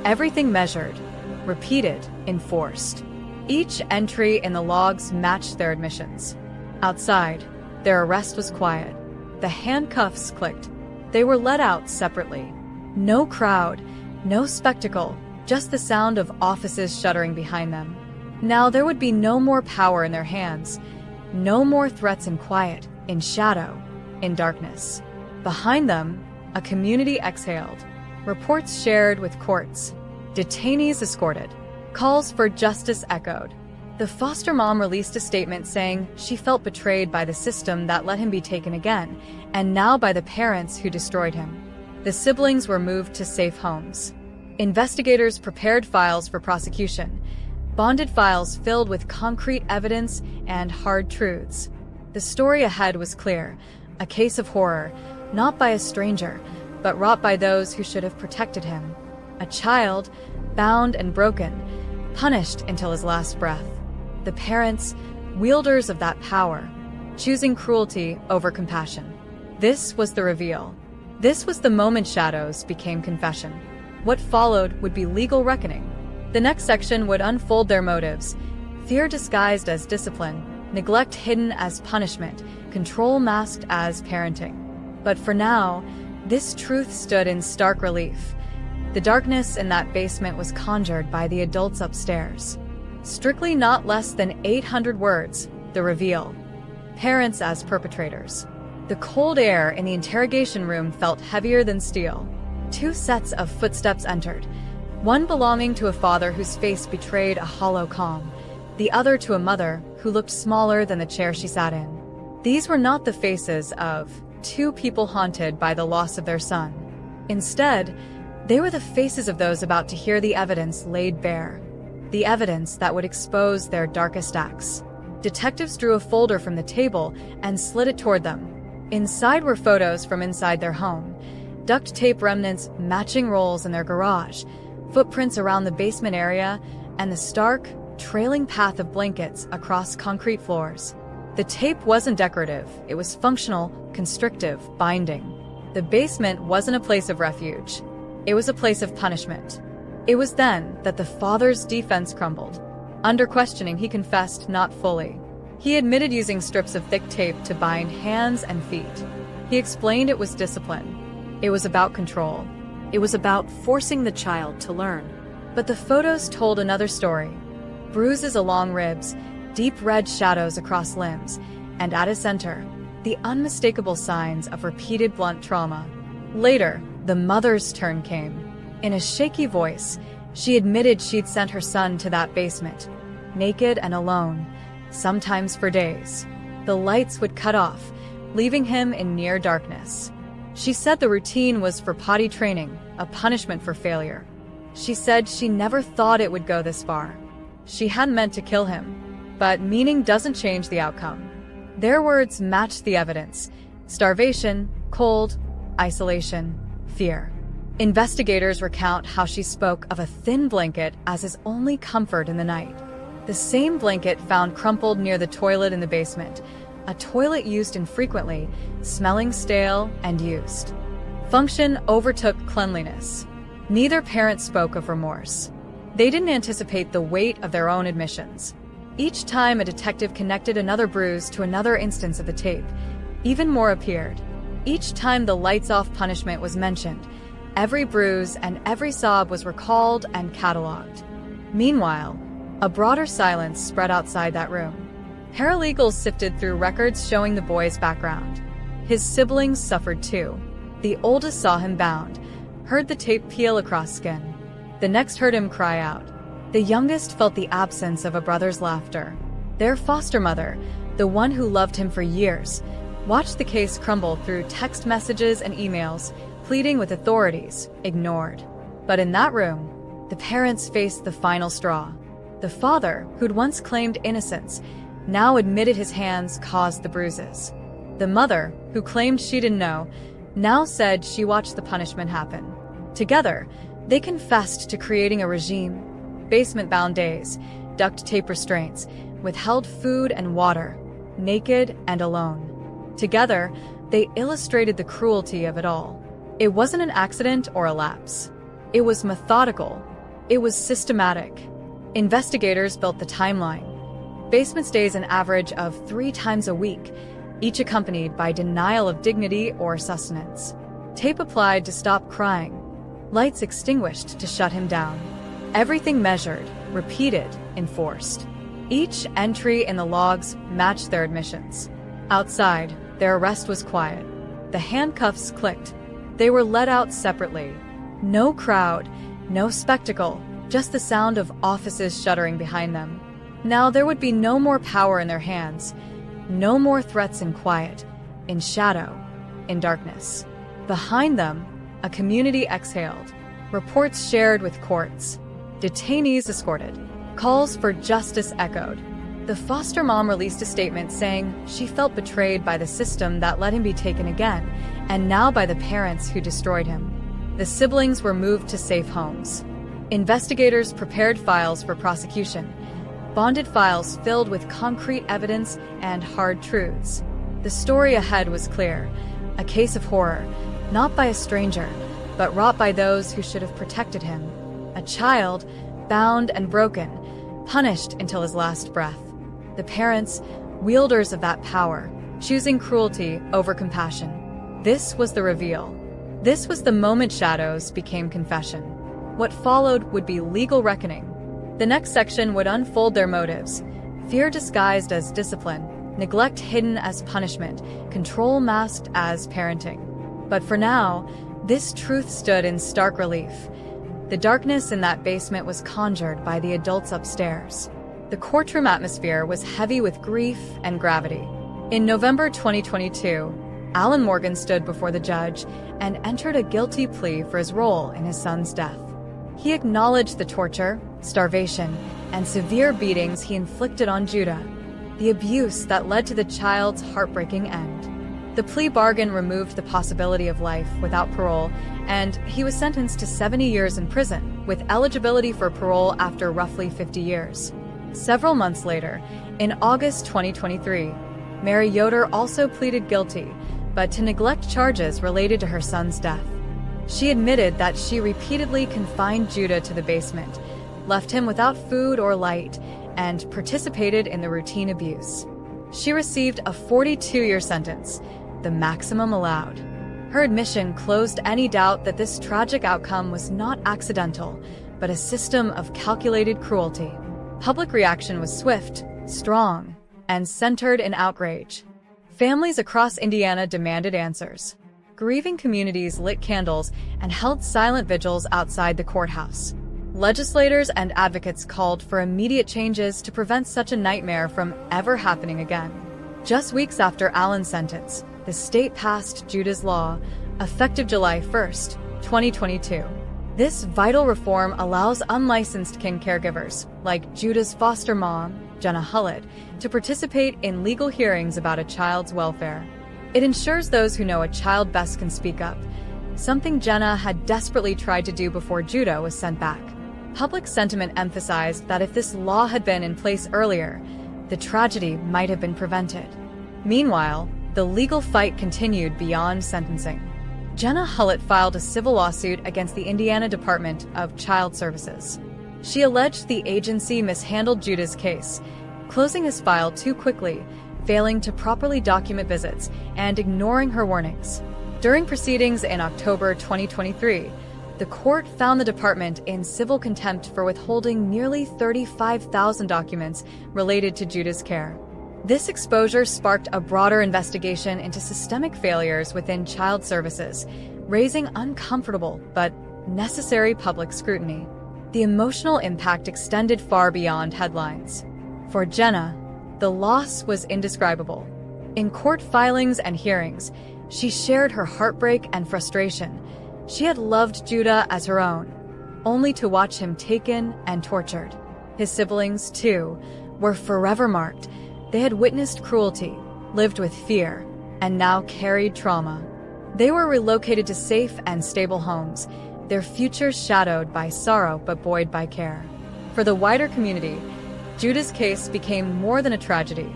Speaker 6: Everything measured, repeated, enforced. Each entry in the logs matched their admissions. Outside, their arrest was quiet. The handcuffs clicked. They were let out separately. No crowd, no spectacle, just the sound of offices shuttering behind them. Now there would be no more power in their hands, no more threats in quiet, in shadow, in darkness. Behind them, a community exhaled. Reports shared with courts. Detainees escorted. Calls for justice echoed. The foster mom released a statement saying she felt betrayed by the system that let him be taken again, and now by the parents who destroyed him. The siblings were moved to safe homes. Investigators prepared files for prosecution, bonded files filled with concrete evidence and hard truths. The story ahead was clear: a case of horror, not by a stranger, but wrought by those who should have protected him. A child, bound and broken, punished until his last breath. The parents, wielders of that power, choosing cruelty over compassion. This was the reveal. This was the moment shadows became confession. What followed would be legal reckoning. The next section would unfold their motives: fear disguised as discipline, neglect hidden as punishment, control masked as parenting. But for now, this truth stood in stark relief. The darkness in that basement was conjured by the adults upstairs. Strictly not less than 800 words, the reveal. Parents as perpetrators. The cold air in the interrogation room felt heavier than steel. 2 sets of footsteps entered, one belonging to a father whose face betrayed a hollow calm, the other to a mother who looked smaller than the chair she sat in. These were not the faces of 2 people haunted by the loss of their son. Instead, they were the faces of those about to hear the evidence laid bare. The evidence that would expose their darkest acts. Detectives drew a folder from the table and slid it toward them. Inside were photos from inside their home, duct tape remnants matching rolls in their garage, footprints around the basement area, and the stark, trailing path of blankets across concrete floors. The tape wasn't decorative, it was functional, constrictive, binding. The basement wasn't a place of refuge. It was a place of punishment. It was then that the father's defense crumbled. Under questioning, he confessed not fully. He admitted using strips of thick tape to bind hands and feet. He explained it was discipline. It was about control.
Speaker 7: It was about forcing the child to learn.
Speaker 6: But the photos told another story. Bruises along ribs, deep red shadows across limbs, and at its center, the unmistakable signs of repeated blunt trauma. Later, the mother's turn came. In a shaky voice, she admitted she'd sent her son to that basement, naked and alone, sometimes for days. The lights would cut off, leaving him in near darkness. She said the routine was for potty training, a punishment for failure. She said she never thought it would go this far. She hadn't meant to kill him, but meaning doesn't change the outcome. Their words matched the evidence: starvation, cold, isolation, fear. Investigators recount how she spoke of a thin blanket as his only comfort in the night. The same blanket found crumpled near the toilet in the basement, a toilet used infrequently, smelling stale and used. Function overtook cleanliness. Neither parent spoke of remorse. They didn't anticipate the weight of their own admissions. Each time a detective connected another bruise to another instance of the tape, even more appeared. Each time the lights-off punishment was mentioned, every bruise and every sob was recalled and cataloged. Meanwhile, a broader silence spread outside that room. Paralegals sifted through records showing the boy's background. His siblings suffered too. The oldest saw him bound, heard the tape peel across skin. The next heard him cry out. The youngest felt the absence of a brother's laughter. Their foster mother, the one who loved him for years, watched the case crumble through text messages and emails, pleading with authorities, ignored. But in that room, the parents faced the final straw. The father, who'd once claimed innocence, now admitted his hands caused the bruises. The mother, who claimed she didn't know, now said she watched the punishment happen. Together, they confessed to creating a regime: basement-bound days, duct tape restraints, withheld food and water, naked and alone. Together, they illustrated the cruelty of it all. It wasn't an accident or a lapse. It was methodical. It was systematic. Investigators built the timeline. Basement stays an average of 3 times a week, each accompanied by denial of dignity or sustenance. Tape applied to stop crying. Lights extinguished to shut him down. Everything measured, repeated, enforced. Each entry in the logs matched their admissions. Outside, their arrest was quiet. The handcuffs clicked. They were let out separately. No crowd, no spectacle, just the sound of offices shuttering behind them. Now there would be no more power in their hands, no more threats in quiet, in shadow, in darkness. Behind them, a community exhaled, reports shared with courts, detainees escorted, calls for justice echoed. The foster mom released a statement saying she felt betrayed by the system that let him be taken again, and now by the parents who destroyed him. The siblings were moved to safe homes. Investigators prepared files for prosecution, bonded files filled with concrete evidence and hard truths. The story ahead was clear: a case of horror, not by a stranger, but wrought by those who should have protected him. A child, bound and broken, punished until his last breath. The parents, wielders of that power, choosing cruelty over compassion. This was the reveal. This was the moment shadows became confession. What followed would be legal reckoning. The next section would unfold their motives: fear disguised as discipline, neglect hidden as punishment, control masked as parenting. But for now, this truth stood in stark relief. The darkness in that basement was conjured by the adults upstairs. The courtroom atmosphere was heavy with grief and gravity. In November 2022, Alan Morgan stood before the judge and entered a guilty plea for his role in his son's death. He acknowledged the torture, starvation, and severe beatings he inflicted on Judah, the abuse that led to the child's heartbreaking end. The plea bargain removed the possibility of life without parole, and he was sentenced to 70 years in prison, with eligibility for parole after roughly 50 years. Several months later, in August 2023, Mary Yoder also pleaded guilty, but to neglect charges related to her son's death. She admitted that she repeatedly confined Judah to the basement, left him without food or light, and participated in the routine abuse. She received a 42-year sentence, the maximum allowed. Her admission closed any doubt that this tragic outcome was not accidental, but a system of calculated cruelty. Public reaction was swift, strong, and centered in outrage. Families across Indiana demanded answers. Grieving communities lit candles and held silent vigils outside the courthouse. Legislators and advocates called for immediate changes to prevent such a nightmare from ever happening again. Just weeks after Alan's sentence, the state passed Judah's Law, effective July 1st, 2022. This vital reform allows unlicensed kin caregivers, like Judah's foster mom, Jenna Hullett, to participate in legal hearings about a child's welfare. It ensures those who know a child best can speak up, something Jenna had desperately tried to do before Judah was sent back. Public sentiment emphasized that if this law had been in place earlier, the tragedy might have been prevented. Meanwhile, the legal fight continued beyond sentencing. Jenna Hullett filed a civil lawsuit against the Indiana Department of Child Services. She alleged the agency mishandled Judah's case, closing his file too quickly, failing to properly document visits, and ignoring her warnings. During proceedings in October 2023, the court found the department in civil contempt for withholding nearly 35,000 documents related to Judah's care. This exposure sparked a broader investigation into systemic failures within child services, raising uncomfortable but necessary public scrutiny. The emotional impact extended far beyond headlines. For Jenna, the loss was indescribable. In court filings and hearings, she shared her heartbreak and frustration. She had loved Judah as her own, only to watch him taken and tortured. His siblings, too, were forever marked. They had witnessed cruelty, lived with fear, and now carried trauma. They were relocated to safe and stable homes, their futures shadowed by sorrow but buoyed by care. For the wider community, Judah's case became more than a tragedy.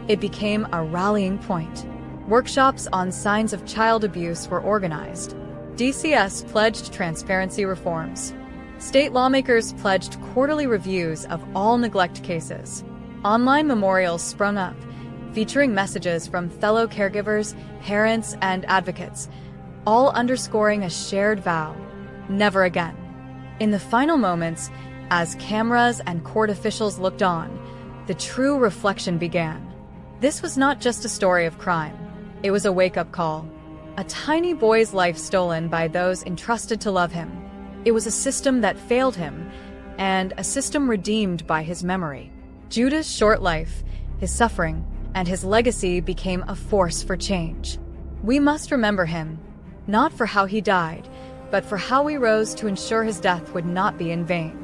Speaker 6: It became a rallying point. Workshops on signs of child abuse were organized. DCS pledged transparency reforms. State lawmakers pledged quarterly reviews of all neglect cases. Online memorials sprung up, featuring messages from fellow caregivers, parents, and advocates, all underscoring a shared vow: never again. In the final moments, as cameras and court officials looked on, the true reflection began. This was not just a story of crime. It was a wake-up call. A tiny boy's life stolen by those entrusted to love him. It was a system that failed him, and a system redeemed by his memory. Judah's short life, his suffering, and his legacy became a force for change. We must remember him, not for how he died, but for how he rose to ensure his death would not be in vain.